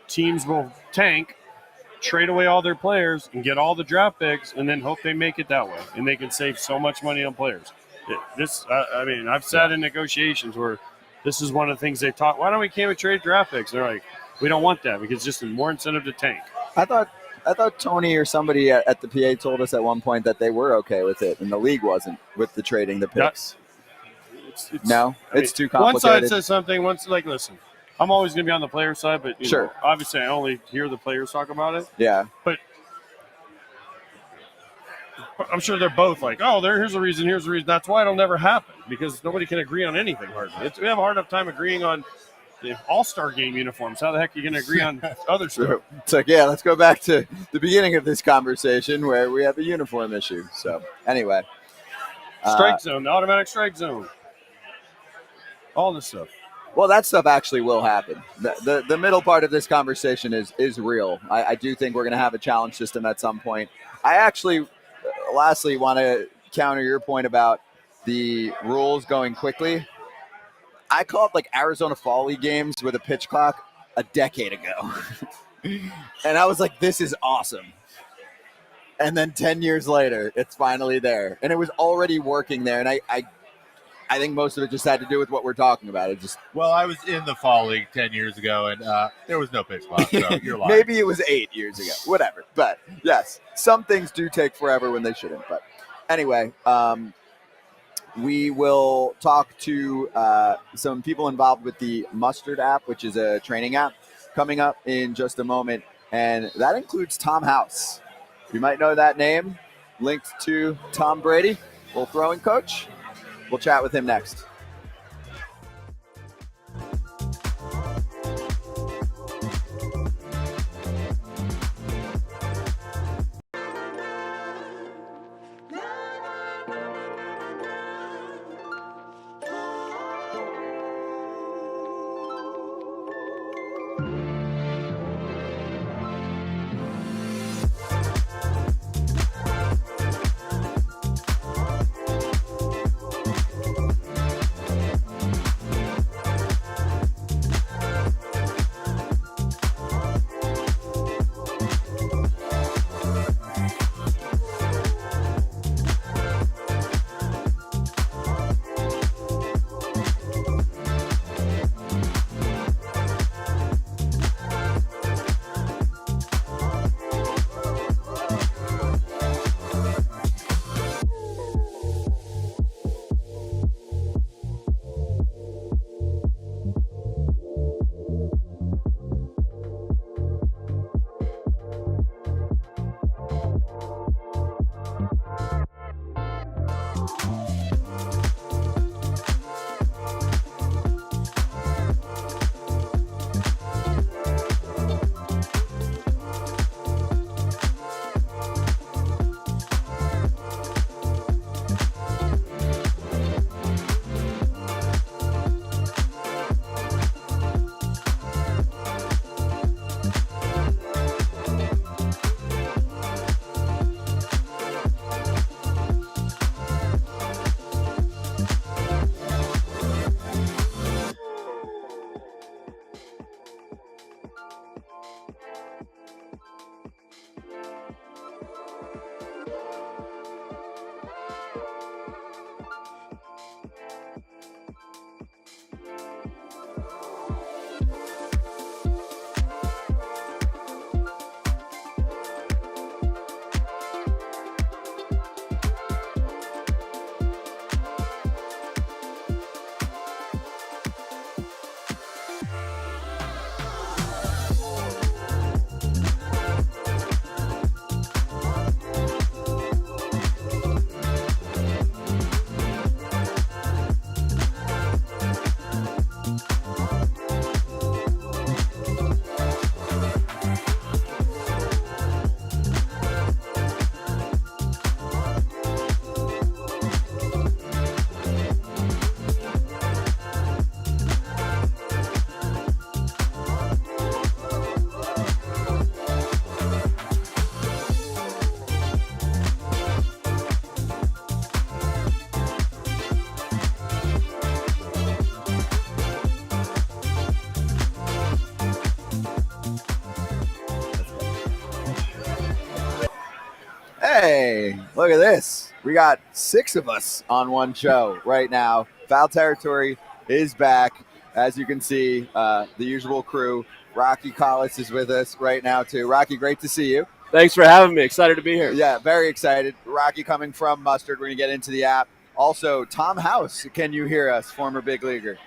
teams will tank, trade away all their players, and get all the draft picks, and then hope they make it that way, and they can save so much money on players. I've sat in negotiations where this is one of the things they talk. Why don't we trade draft picks? They're like, we don't want that because it's just more incentive to tank. I thought Tony or somebody at the PA told us at one point that they were okay with it, and the league wasn't with the trading the picks. It's too complicated. One side says something. Listen, I'm always going to be on the player side, but Sure. know, obviously I only hear the players talk about it. Yeah. But I'm sure they're both like, oh, here's the reason. That's why it'll never happen because nobody can agree on anything hardly. We have a hard enough time agreeing on the All-Star game uniforms. How the heck are you going to agree on other stuff? It's like, yeah, let's go back to the beginning of this conversation where we have a uniform issue. So anyway. Strike zone, the automatic strike zone. All this stuff. Well, that stuff actually will happen. The middle part of this conversation is real. I do think we're going to have a challenge system at some point. I actually, lastly, want to counter your point about the rules going quickly. I called like Arizona Fall League games with a pitch clock a decade ago. And I was like, this is awesome. And then 10 years later, it's finally there. And it was already working there. And I think most of it just had to do with what we're talking about. Well, I was in the fall league 10 years ago, and there was no pitch clock, so you're lying. Maybe it was 8 years ago. Whatever. But yes, some things do take forever when they shouldn't. But anyway, we will talk to some people involved with the Mustard app, which is a training app, coming up in just a moment. And that includes Tom House. You might know that name, linked to Tom Brady, little throwing coach. We'll chat with him next. Hey, look at this. We got 6 of us on one show right now. Foul Territory is back. As you can see, the usual crew. Rocky Collis is with us right now, too. Rocky, great to see you. Thanks for having me. Excited to be here. Yeah, very excited. Rocky coming from Mustard. We're going to get into the app. Also, Tom House, can you hear us, former big leaguer?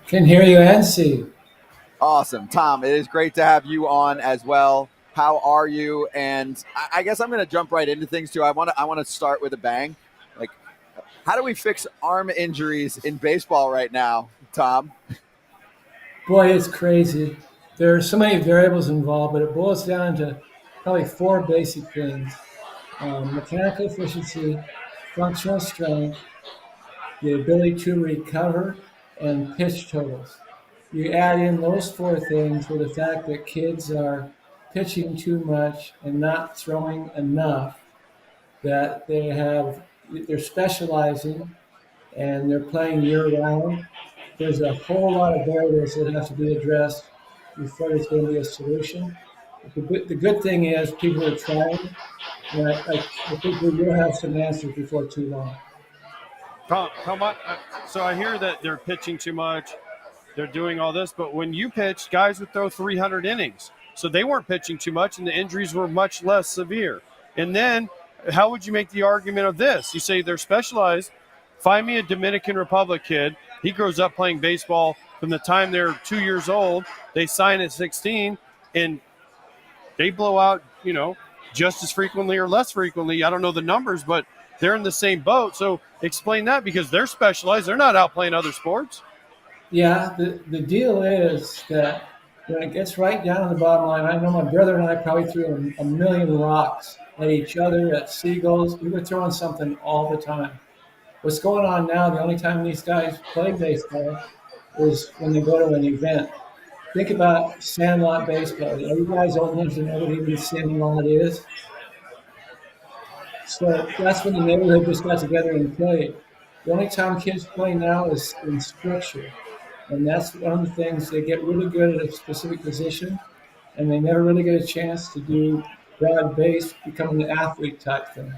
Can hear you and see you. Awesome. Tom, it is great to have you on as well. How are you? And I guess I'm going to jump right into things, too. I want to start with a bang. Like, how do we fix arm injuries in baseball right now, Tom? Boy, it's crazy. There are so many variables involved, but it boils down to probably 4 basic things. Mechanical efficiency, functional strength, the ability to recover, and pitch totals. You add in those 4 things with the fact that kids are pitching too much and not throwing enough, that they're specializing and they're playing year-round. There's a whole lot of variables that have to be addressed before there's going to be a solution. The good thing is people are trying, and I think we will have some answers before too long. So I hear that they're pitching too much, they're doing all this, but when you pitched, guys would throw 300 innings. So they weren't pitching too much, and the injuries were much less severe. And then how would you make the argument of this? You say they're specialized. Find me a Dominican Republic kid. He grows up playing baseball from the time they're 2 years old. They sign at 16, and they blow out, just as frequently or less frequently. I don't know the numbers, but they're in the same boat. So explain that, because they're specialized. They're not out playing other sports. Yeah, the deal is that when it gets right down to the bottom line, I know my brother and I probably threw a million rocks at each other, at seagulls. We were throwing something all the time. What's going on now, the only time these guys play baseball is when they go to an event. Think about sandlot baseball. Are you guys old enough to know what even sandlot is? So that's when the neighborhood just got together and played. The only time kids play now is in structure. And that's one of the things. They get really good at a specific position, and they never really get a chance to do broad base, becoming an athlete type thing.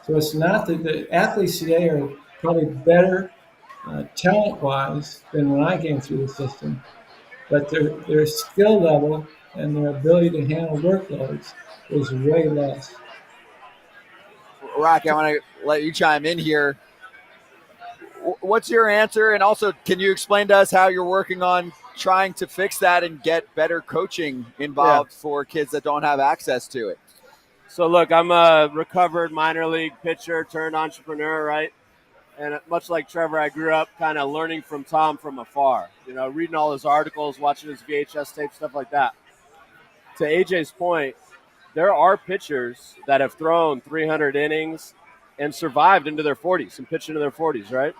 So it's not that the athletes today are probably better talent-wise than when I came through the system, but their skill level and their ability to handle workloads is way less. Rocky, I want to let you chime in here. What's your answer? And also, can you explain to us how you're working on trying to fix that and get better coaching involved for kids that don't have access to it? So, look, I'm a recovered minor league pitcher turned entrepreneur, right? And much like Trevor, I grew up kind of learning from Tom from afar, reading all his articles, watching his VHS tape, stuff like that. To AJ's point, there are pitchers that have thrown 300 innings and survived into their 40s and pitched into their 40s, right?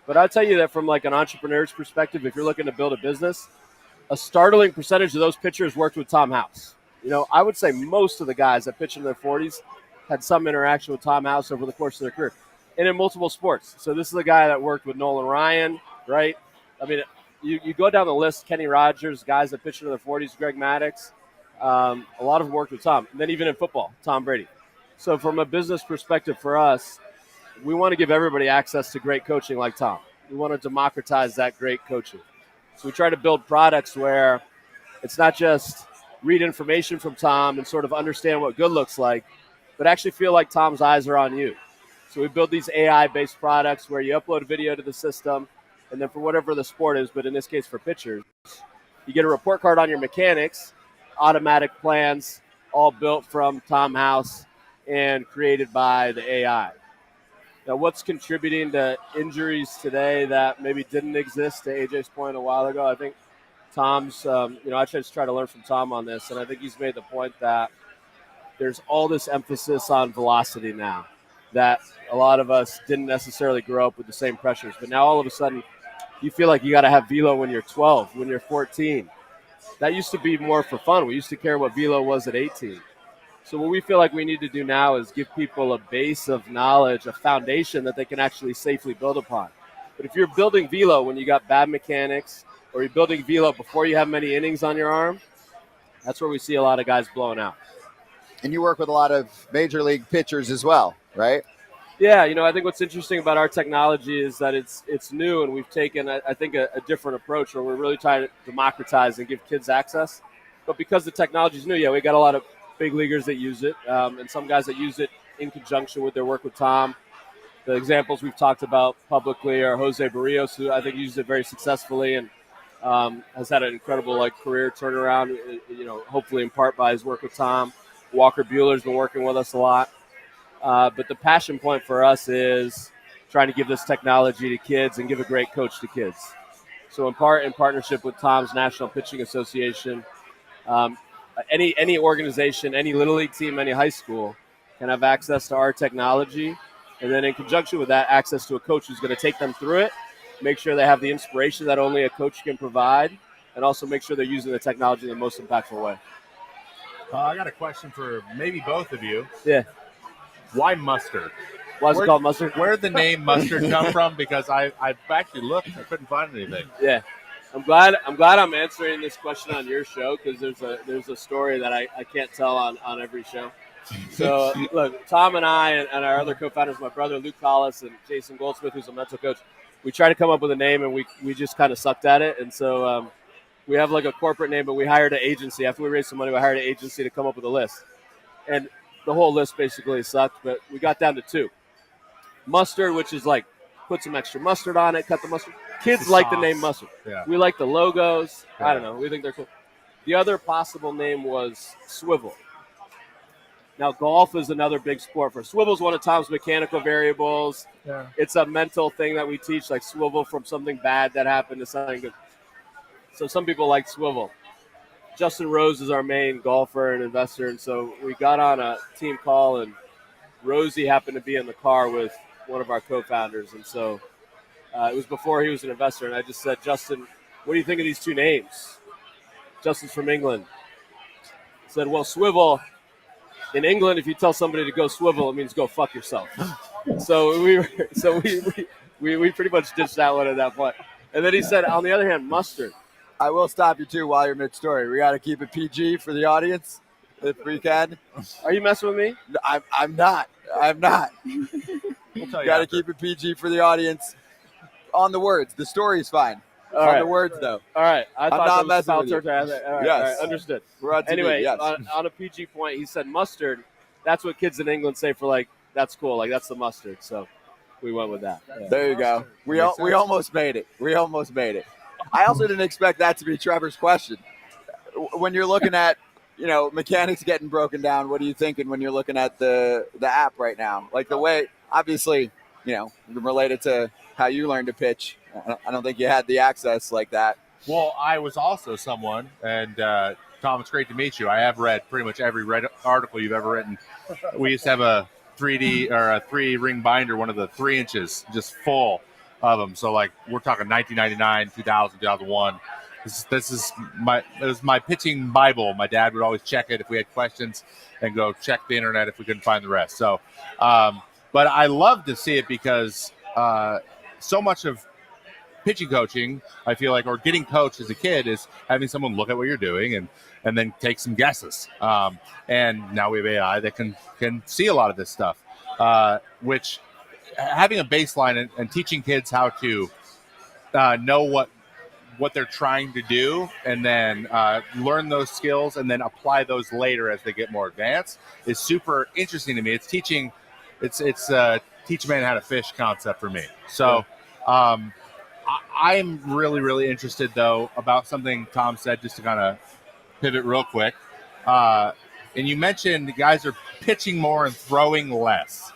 But I'll tell you that from like an entrepreneur's perspective, if you're looking to build a business, a startling percentage of those pitchers worked with Tom House. I would say most of the guys that pitch in their 40s had some interaction with Tom House over the course of their career and in multiple sports. So this is a guy that worked with Nolan Ryan, right? I mean, you go down the list, Kenny Rogers, guys that pitch into their 40s, Greg Maddux, a lot of them worked with Tom. And then even in football, Tom Brady. So from a business perspective for us, we want to give everybody access to great coaching like Tom. We want to democratize that great coaching. So we try to build products where it's not just read information from Tom and sort of understand what good looks like, but actually feel like Tom's eyes are on you. So we build these AI-based products where you upload a video to the system, and then for whatever the sport is, but in this case for pitchers, you get a report card on your mechanics, automatic plans, all built from Tom House and created by the AI. Now, what's contributing to injuries today that maybe didn't exist, to AJ's point a while ago? I think Tom's, I just try to learn from Tom on this, and I think he's made the point that there's all this emphasis on velocity now that a lot of us didn't necessarily grow up with the same pressures. But now all of a sudden, you feel like you got to have velo when you're 12, when you're 14. That used to be more for fun. We used to care what velo was at 18. So what we feel like we need to do now is give people a base of knowledge, a foundation that they can actually safely build upon. But if you're building velo when you got bad mechanics, or you're building velo before you have many innings on your arm, that's where we see a lot of guys blowing out. And you work with a lot of major league pitchers as well. right? Yeah, I think what's interesting about our technology is that it's new, and we've taken, I think, a different approach where we're really trying to democratize and give kids access. But because the technology is new, we got a lot of big leaguers that use it, and some guys that use it in conjunction with their work with Tom. The examples we've talked about publicly are Jose Barrios, who I think used it very successfully and has had an incredible career turnaround. Hopefully in part by his work with Tom. Walker Buehler's been working with us a lot. But the passion point for us is trying to give this technology to kids and give a great coach to kids. So in partnership with Tom's National Pitching Association, any organization, any Little League team, any high school can have access to our technology. And then in conjunction with that, access to a coach who's going to take them through it, make sure they have the inspiration that only a coach can provide, and also make sure they're using the technology in the most impactful way. I got a question for maybe both of you. Yeah. Why mustard? Why is it called mustard? Where did the name mustard come from? Because I've actually looked, I couldn't find anything. Yeah, I'm glad I'm answering this question on your show because there's a story that I can't tell on every show. So look, Tom and I and our other co-founders, my brother Luke Collis and Jason Goldsmith, who's a mental coach, we tried to come up with a name and we just kind of sucked at it, and so we have a corporate name, but we hired an agency after we raised some money. We hired an agency to come up with a list, and the whole list basically sucked, but we got down to 2. Mustard, which is put some extra mustard on it, cut the mustard. Kids like the name mustard. Yeah. We like the logos. Yeah. I don't know. We think they're cool. The other possible name was swivel. Now, golf is another big sport for swivel. Is one of Tom's mechanical variables. Yeah. It's a mental thing that we teach, like swivel from something bad that happened to something good. So some people like swivel. Justin Rose is our main golfer and investor, and so we got on a team call, and Rosie happened to be in the car with one of our co-founders, and so it was before he was an investor, and I just said, Justin, what do you think of these 2 names? Justin's from England. I said, well, swivel, in England, if you tell somebody to go swivel, it means go fuck yourself. So we pretty much ditched that one at that point. And then he said, on the other hand, mustard. I will stop you too while you're mid-story. We got to keep it PG for the audience, if we can. Are you messing with me? I'm not. We'll tell you Got to after. keep it PG for the audience. On the words, the story's fine. All on right. the words, though. All right. I thought not that was messing foul with you. territory. All right, Yes. all right, understood. We're on TV, Anyway, yes. on a PG point, he said mustard. That's what kids in England say for that's cool. That's the mustard. So we went with that. Yeah. There you go. We almost made it. I also didn't expect that to be Trevor's question. When you're looking at, mechanics getting broken down, what are you thinking when you're looking at the app right now? Like the way, obviously, related to how you learned to pitch. I don't think you had the access like that. Well, I was also someone, and Tom, it's great to meet you. I have read pretty much every article you've ever written. We used to have a 3D or a 3-ring binder, one of the 3 inches, just full of them. So we're talking 1999, 2000, 2001. This is my pitching Bible. My dad would always check it if we had questions and go check the internet if we couldn't find the rest. So, but I love to see it because so much of pitching coaching, I feel like, or getting coached as a kid is having someone look at what you're doing and then take some guesses. And now we have AI that can see a lot of this stuff, which having a baseline and teaching kids how to know what they're trying to do and then learn those skills and then apply those later as they get more advanced is super interesting to me. It's teach a man how to fish concept for me. So I'm really, really interested, though, about something Tom said, just to kind of pivot real quick. And you mentioned the guys are pitching more and throwing less.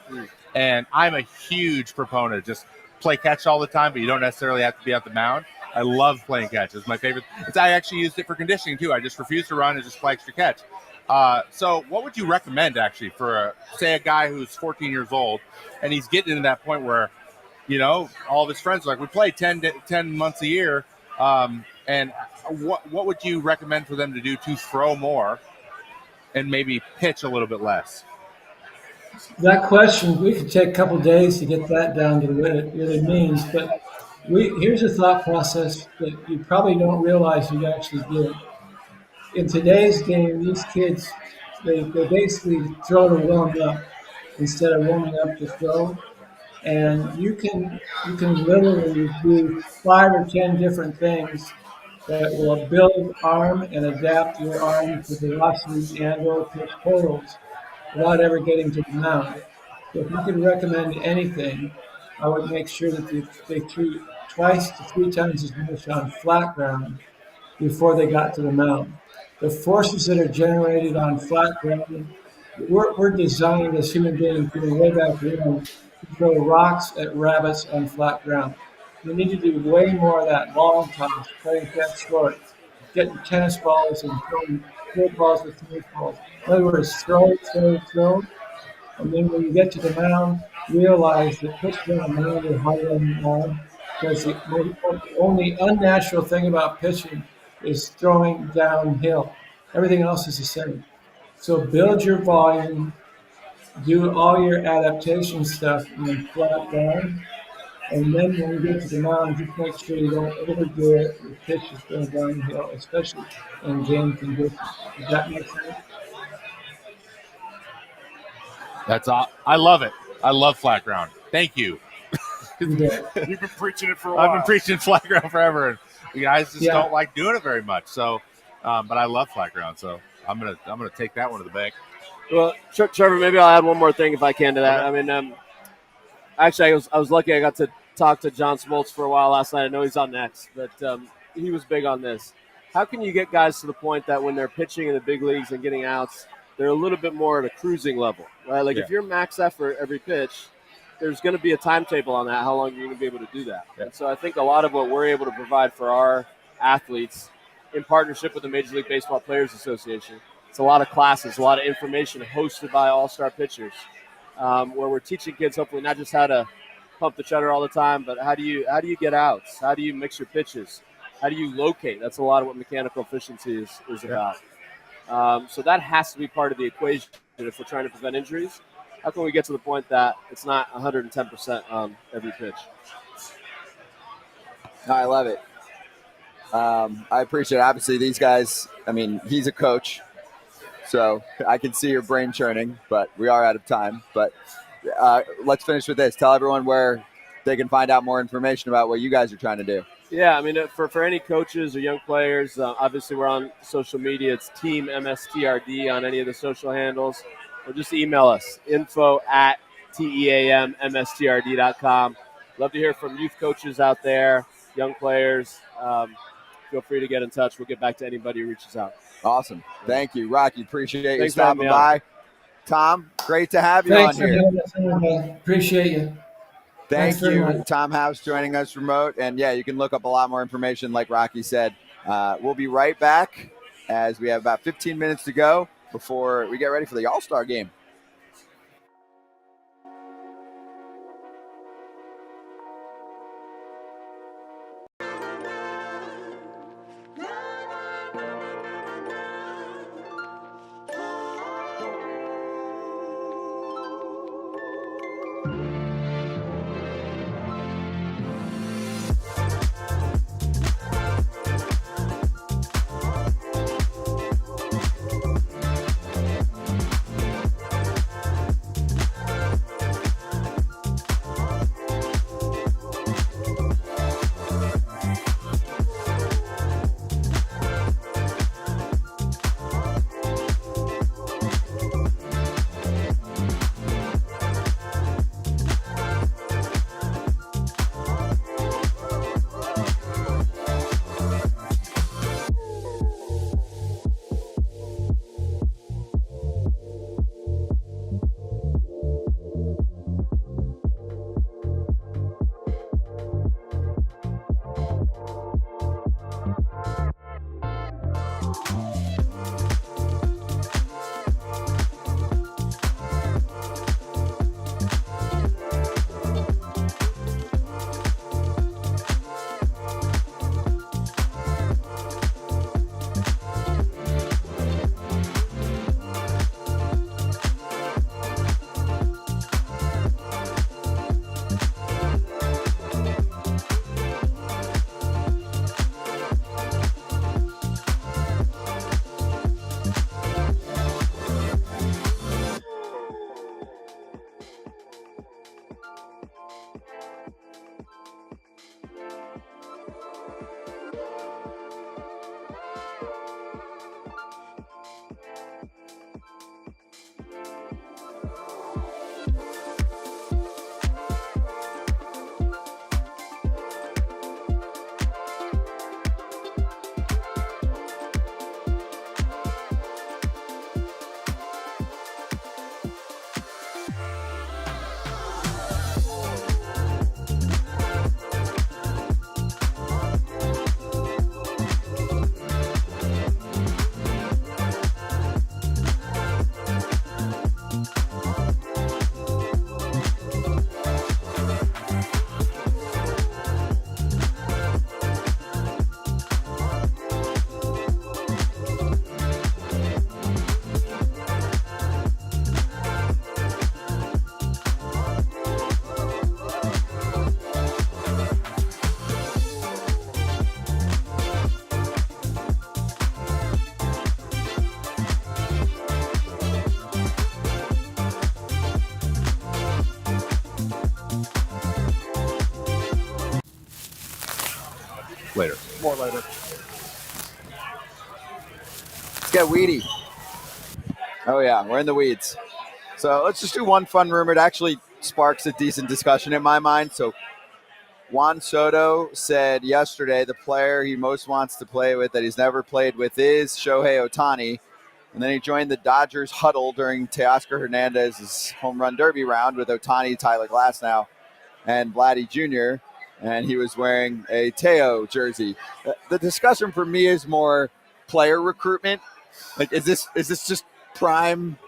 And I'm a huge proponent of just play catch all the time, but you don't necessarily have to be at the mound. I love playing catch. It's my favorite. I actually used it for conditioning, too. I just refuse to run and just play extra catch. So what would you recommend, actually, for, say, a guy who's 14 years old and he's getting to that point where, all of his friends are like, we play 10 months a year. And what would you recommend for them to do to throw more and maybe pitch a little bit less? That question, we could take a couple of days to get that down to what it really means. But here's a thought process that you probably don't realize you actually do. In today's game, these kids, they basically throw to warm up. instead of warming up to throw. And you can literally do 5 or 10 different things that will build arm and adapt your arm to velocity and or pitch totals without ever getting to the mound. So if I could recommend anything, I would make sure that they threw twice to 3 times as much on flat ground before they got to the mound. The forces that are generated on flat ground, we're designed as human beings, way back when, to throw rocks at rabbits on flat ground. We need to do way more of that long toss, playing catch short, getting tennis balls and throwing field balls with tennis balls. In other words, throw, throw, throw. And then when you get to the mound, realize that pitching on the mound is harder than the arm, because the only unnatural thing about pitching is throwing downhill. Everything else is the same. So build your volume, do all your adaptation stuff on flat ground, and then when you get to the mound, just make sure you don't overdo it. Your pitch is going downhill, especially in game conditions. Does that make sense? That's all. I love it. I love flat ground. Thank you. You've been preaching it for a while. I've been preaching flat ground forever, and you guys just Yeah. don't like doing it very much. So, but I love flat ground, so I'm gonna take that one to the bank. Well, Trevor, maybe I'll add one more thing if I can to that. I mean, actually, I was lucky. I got to talk to John Smoltz for a while last night. I know he's on next, but he was big on this. How can you get guys to the point that when they're pitching in the big leagues and getting outs, they're a little bit more at a cruising level, right? Like if you're max effort every pitch, there's going to be a timetable on that, how long you're going to be able to do that. Yeah. And so I think a lot of what we're able to provide for our athletes in partnership with the Major League Baseball Players Association, it's a lot of classes, a lot of information hosted by all-star pitchers, where we're teaching kids hopefully not just how to pump the shutter all the time, but how do you get outs? How do you mix your pitches? How do you locate? That's a lot of what mechanical efficiency is about. So that has to be part of the equation if we're trying to prevent injuries. How can we get to the point that it's not 110% on every pitch? No, I love it. I appreciate it. Obviously, these guys, I mean, he's a coach, so I can see your brain churning, but we are out of time. But let's finish with this. Tell everyone where they can find out more information about what you guys are trying to do. Yeah, I mean, for any coaches or young players, obviously we're on social media. It's Team MSTRD on any of the social handles. Or just email us, info@teammstrd.com. Love to hear from youth coaches out there, young players. Feel free to get in touch. We'll get back to anybody who reaches out. Awesome. Thank you, Rocky. Appreciate you Thanks for having stopping me on. by. Tom, great to have you Thanks on for here. having us on. Appreciate you. Thank Thanks very you, much. Tom House, joining us remote. And, yeah, you can look up a lot more information, like Rocky said. We'll be right back as we have about 15 minutes to go before we get ready for the All-Star game. later. More later. Let's get weedy. Oh, yeah, we're in the weeds. So let's just do one fun rumor. It actually sparks a decent discussion in my mind. So Juan Soto said yesterday the player he most wants to play with that he's never played with is Shohei Ohtani. And then he joined the Dodgers huddle during Teoscar Hernandez's home run derby round with Ohtani, Tyler Glasnow, and Vladdy Jr., and he was wearing a Teo jersey. The discussion for me is more player recruitment. Like, is this just prime,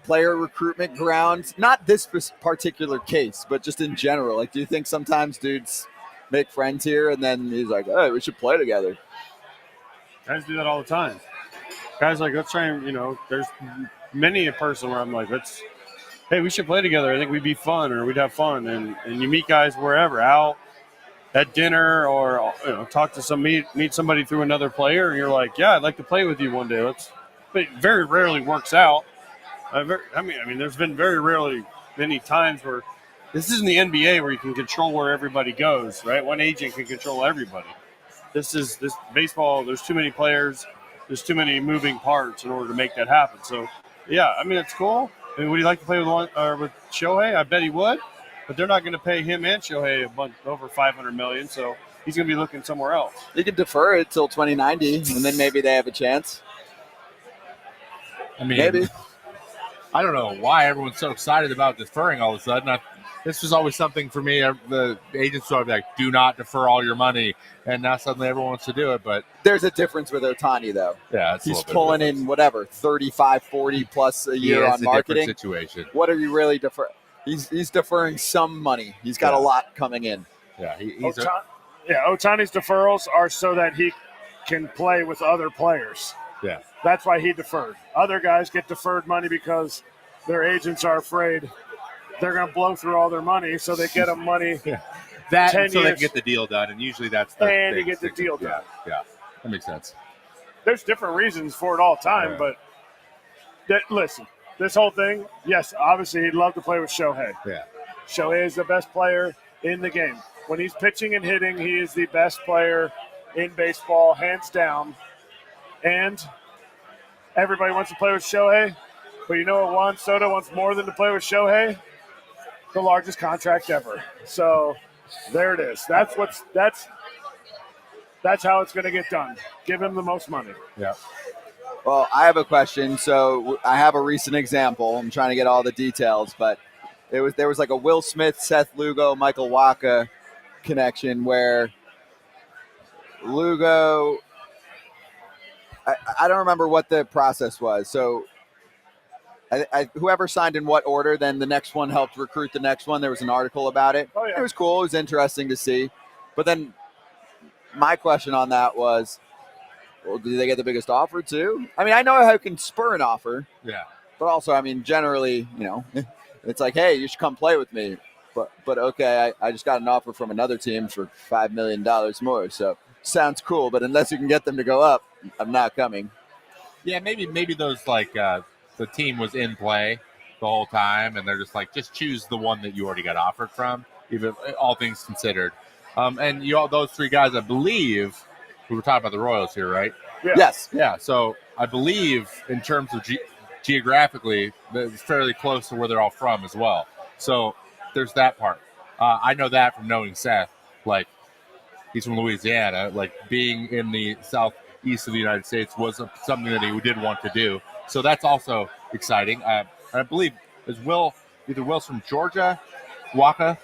player recruitment grounds? Not this particular case, but just in general. Like, do you think sometimes dudes make friends here and then he's like, hey, we should play together? Guys do that all the time. Guys like, let's try and, there's many a person where I'm like, hey, we should play together. I think we'd be fun, or we'd have fun. And you meet guys wherever, out at dinner, or talk to meet somebody through another player, and you're like, yeah, I'd like to play with you one day. But it very rarely works out. I mean, there's been very rarely many times where this isn't the NBA where you can control where everybody goes, right? One agent can control everybody. This baseball. There's too many players. There's too many moving parts in order to make that happen. So, yeah, I mean, it's cool. I mean, would he like to play with Shohei? I bet he would. But they're not going to pay him and Shohei over $500 million, so he's going to be looking somewhere else. They could defer it till 2090, and then maybe they have a chance. I mean, maybe. I don't know why everyone's so excited about deferring all of a sudden. This was always something for me. The agents would be like, do not defer all your money. And now suddenly everyone wants to do it. But there's a difference with Ohtani, though. Yeah, he's pulling in 35, 40 plus a year on marketing. Situation. What are you really deferring? He's deferring some money. He's got a lot coming in. Yeah, Ohtani's deferrals are so that he can play with other players. Yeah, that's why he deferred. Other guys get deferred money because their agents are afraid they're going to blow through all their money, so they get them money. Yeah. That 10 so years. they can get the deal done, and usually that's the and thing. you get the deal done. Yeah, that makes sense. There's different reasons for it all the time, but listen, this whole thing, yes, obviously he'd love to play with Shohei. Yeah, Shohei is the best player in the game. When he's pitching and hitting, he is the best player in baseball, hands down. And everybody wants to play with Shohei, but you know what Juan Soto wants more than to play with Shohei? The largest contract ever. So there it is. That's how it's going to get done. Give him the most money. Yeah. Well, I have a question. So I have a recent example. I'm trying to get all the details, but there was like a Will Smith, Seth Lugo, Michael Wacha connection where Lugo, I don't remember what the process was. So whoever signed in what order, then the next one helped recruit the next one. There was an article about it. Oh, yeah. It was cool. It was interesting to see. But then my question on that was, well, do they get the biggest offer too? I mean, I know how it can spur an offer. Yeah. But also, I mean, generally, it's like, hey, you should come play with me. But okay, I just got an offer from another team for $5 million more. So sounds cool. But unless you can get them to go up, I'm not coming. Yeah, maybe those the team was in play the whole time, and they're just like, just choose the one that you already got offered from, even all things considered. And those three guys, I believe, we were talking about the Royals here, right? Yeah. Yes. Yeah. So I believe in terms of geographically, it's fairly close to where they're all from as well. So there's that part. I know that from knowing Seth. Like, he's from Louisiana. Like, being in the southeast of the United States was something that he did want to do. So that's also exciting. I believe Will's from Georgia, Wacha,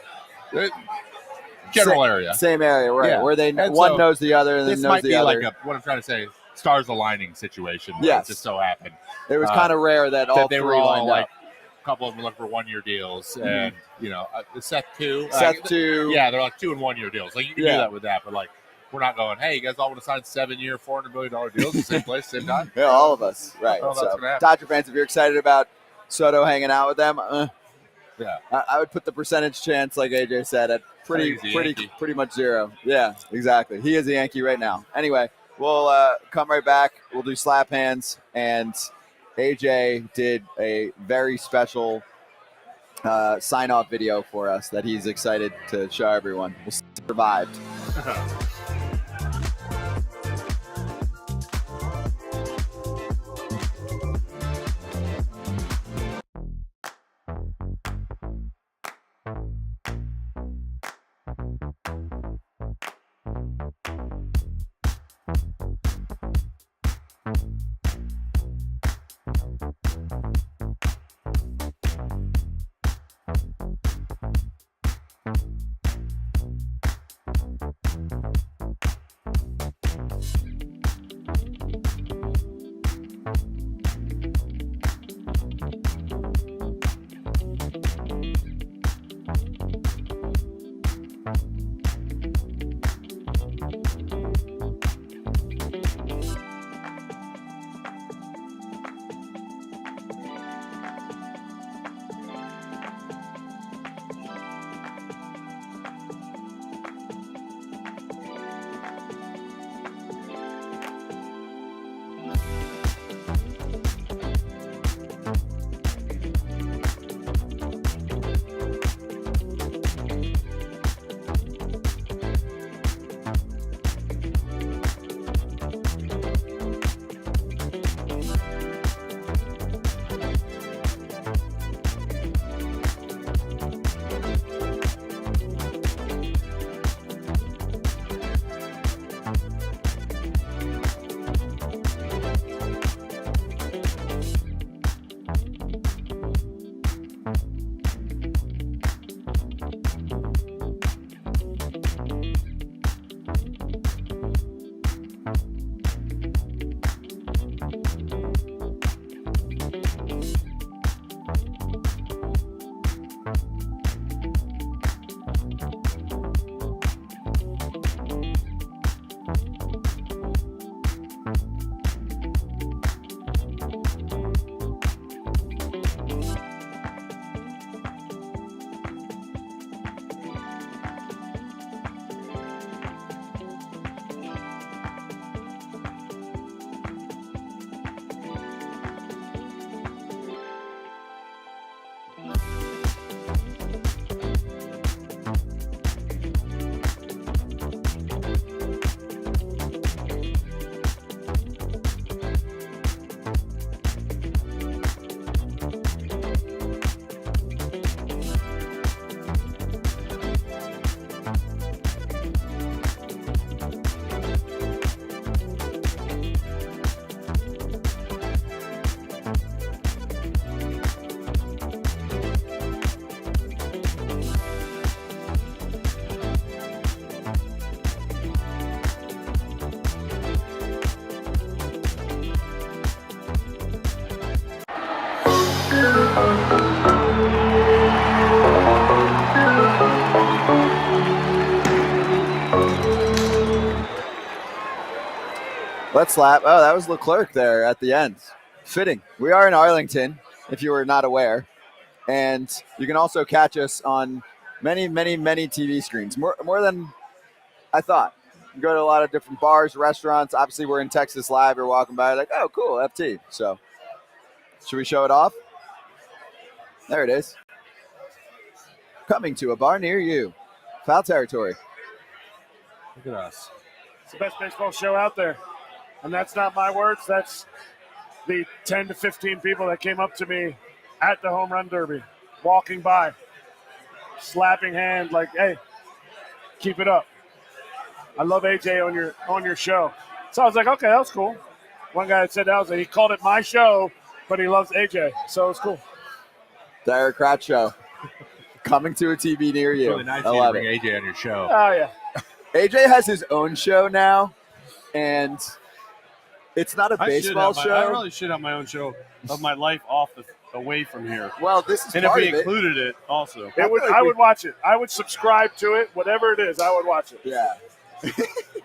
general area. Same area, right? Yeah. Where And one so knows the other, and then this knows might the be other. like what I'm trying to say, stars aligning situation. Where Yes. it just so happened. It was kind of rare that all they three were all lined like, up. a couple of them were looking for 1 year deals, and Seth too. Seth too. Yeah, they're like 2 and 1 year deals. Like, you can Yeah. do that with that, but like, we're not going, hey, you guys all want to sign 7-year, $400 million deals the same place, same time? Yeah, all of us. Right. Oh, that's So, gonna happen. Dodger fans, if you're excited about Soto hanging out with them, Yeah. I would put the percentage chance, like AJ said, at He's a Yankee. pretty much zero. Yeah, exactly. He is a Yankee right now. Anyway, we'll come right back. We'll do slap hands, and AJ did a very special sign-off video for us that he's excited to show everyone. We'll survived. Let's slap. Oh, that was Leclerc there at the end. Fitting. We are in Arlington, if you were not aware. And you can also catch us on many, many, many TV screens. More than I thought. You go to a lot of different bars, restaurants. Obviously, we're in Texas Live. You're walking by like, oh, cool, FT. So should we show it off? There it is. Coming to a bar near you. Foul territory. Look at us. It's the best baseball show out there. And that's not my words. That's the 10 to 15 people that came up to me at the home run derby, walking by, slapping hands like, hey, keep it up. I love AJ on your show. So I was like, okay, that was cool. One guy that said that was he called it my show, but he loves AJ. So it's cool. The Erik Kratz Show. Coming to a TV near you. Really nice I of you to love bring it. AJ on your show. Oh, yeah. AJ has his own show now, and it's not a baseball show. I really should have my own show of my life away from here. Well, this is And if part we of it. included it also. I would watch it. I would subscribe to it. Whatever it is, I would watch it. Yeah.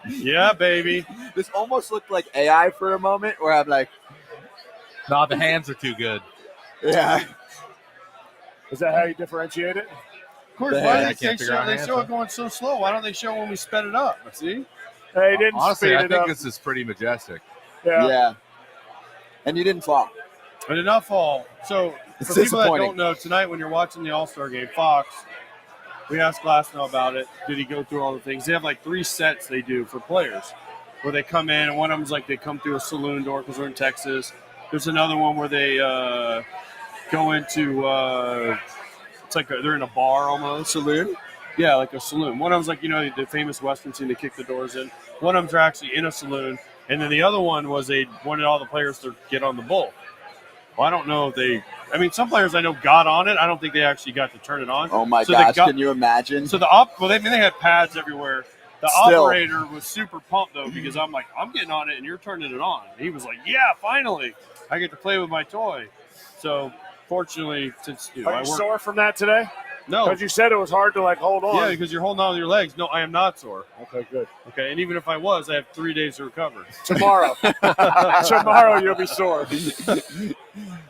Yeah, baby. This almost looked like AI for a moment, where I'm like, No, the hands are too good. yeah. Is that how you differentiate it? Of course, I why can't do they figure out show answer. it going so slow? Why don't they show when we sped it up? See? They didn't Honestly, speed I it think up. this is pretty majestic. Yeah. And you didn't fall. I did not fall. So, It's for people that disappointing. don't know, tonight when you're watching the All-Star game, Fox, we asked Glasnow about it. Did he go through all the things? They have like 3 sets they do for players where they come in, and one of them is like they come through a saloon door because we're in Texas. There's another one where they go into it's like they're in a bar almost. Saloon? Yeah, like a saloon. One of them's like, the famous Western scene, they kick the doors in. One of them's are actually in a saloon. And then the other one was they wanted all the players to get on the bull. Well, I don't know if some players I know got on it. I don't think they actually got to turn it on. Oh, my So gosh. they Can you imagine? So they had pads everywhere. The Still. operator was super pumped, though, because I'm like, I'm getting on it and you're turning it on. And he was like, yeah, finally. I get to play with my toy. So, fortunately, since Are I you work. sore from that today? No. Because you said it was hard to hold on. Yeah, because you're holding on with your legs. No, I am not sore. Okay, good. Okay, and even if I was, I have 3 days to recover. Tomorrow. Tomorrow you'll be sore.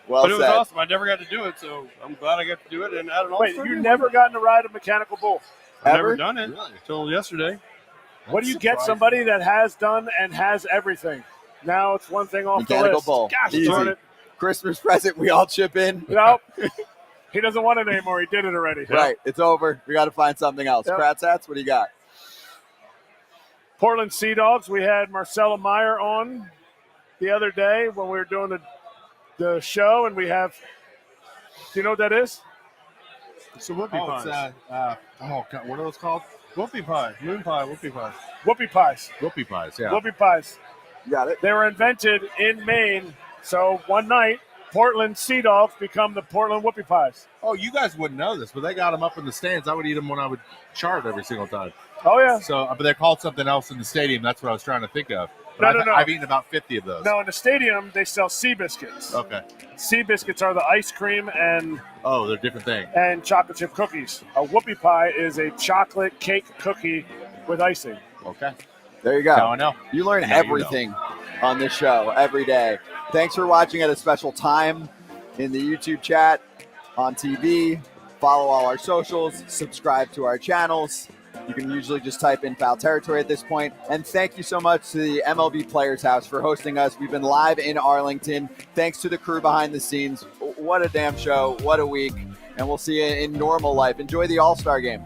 Well But it was said. awesome. I never got to do it, so I'm glad I got to do it. And at an Wait, All-Star you game. never gotten to ride a mechanical bull? I've Ever? never done it until yesterday. What do you get somebody that has done and has everything? Now it's one thing off Mechanical the list. bull. Gosh Easy. darn it. Christmas present, we all chip in. Nope. He doesn't want it anymore. He did it already. Right. It's over. We got to find something else. Yep. Kratz hats, what do you got? Portland Sea Dogs, we had Marcella Meyer on the other day when we were doing the show, and we have – do you know what that is? It's a whoopie It's, pies. oh, God, what are those called? Whoopie pie. Moon pie, whoopie pie. Whoopie pies. Whoopie pies, yeah. Whoopie pies. You got it? They were invented in Maine, so one night Portland Sea Dogs become the Portland Whoopie Pies. Oh, you guys wouldn't know this, but they got them up in the stands. I would eat them when I would chart every single time. Oh, yeah. So, but they're called something else in the stadium. That's what I was trying to think of. No, But no. I've eaten about 50 of those. No, in the stadium, they sell sea biscuits. Okay. Sea biscuits are the ice cream and Oh, they're different things. chocolate chip cookies. A whoopie pie is a chocolate cake cookie with icing. Okay. There you go. Now I know. You learn Now you everything on this show every day. Thanks for watching at a special time in the YouTube chat, on TV. Follow all our socials. Subscribe to our channels. You can usually just type in Foul Territory at this point. And thank you so much to the MLB Players House for hosting us. We've been live in Arlington. Thanks to the crew behind the scenes. What a damn show. What a week. And we'll see you in normal life. Enjoy the All-Star game.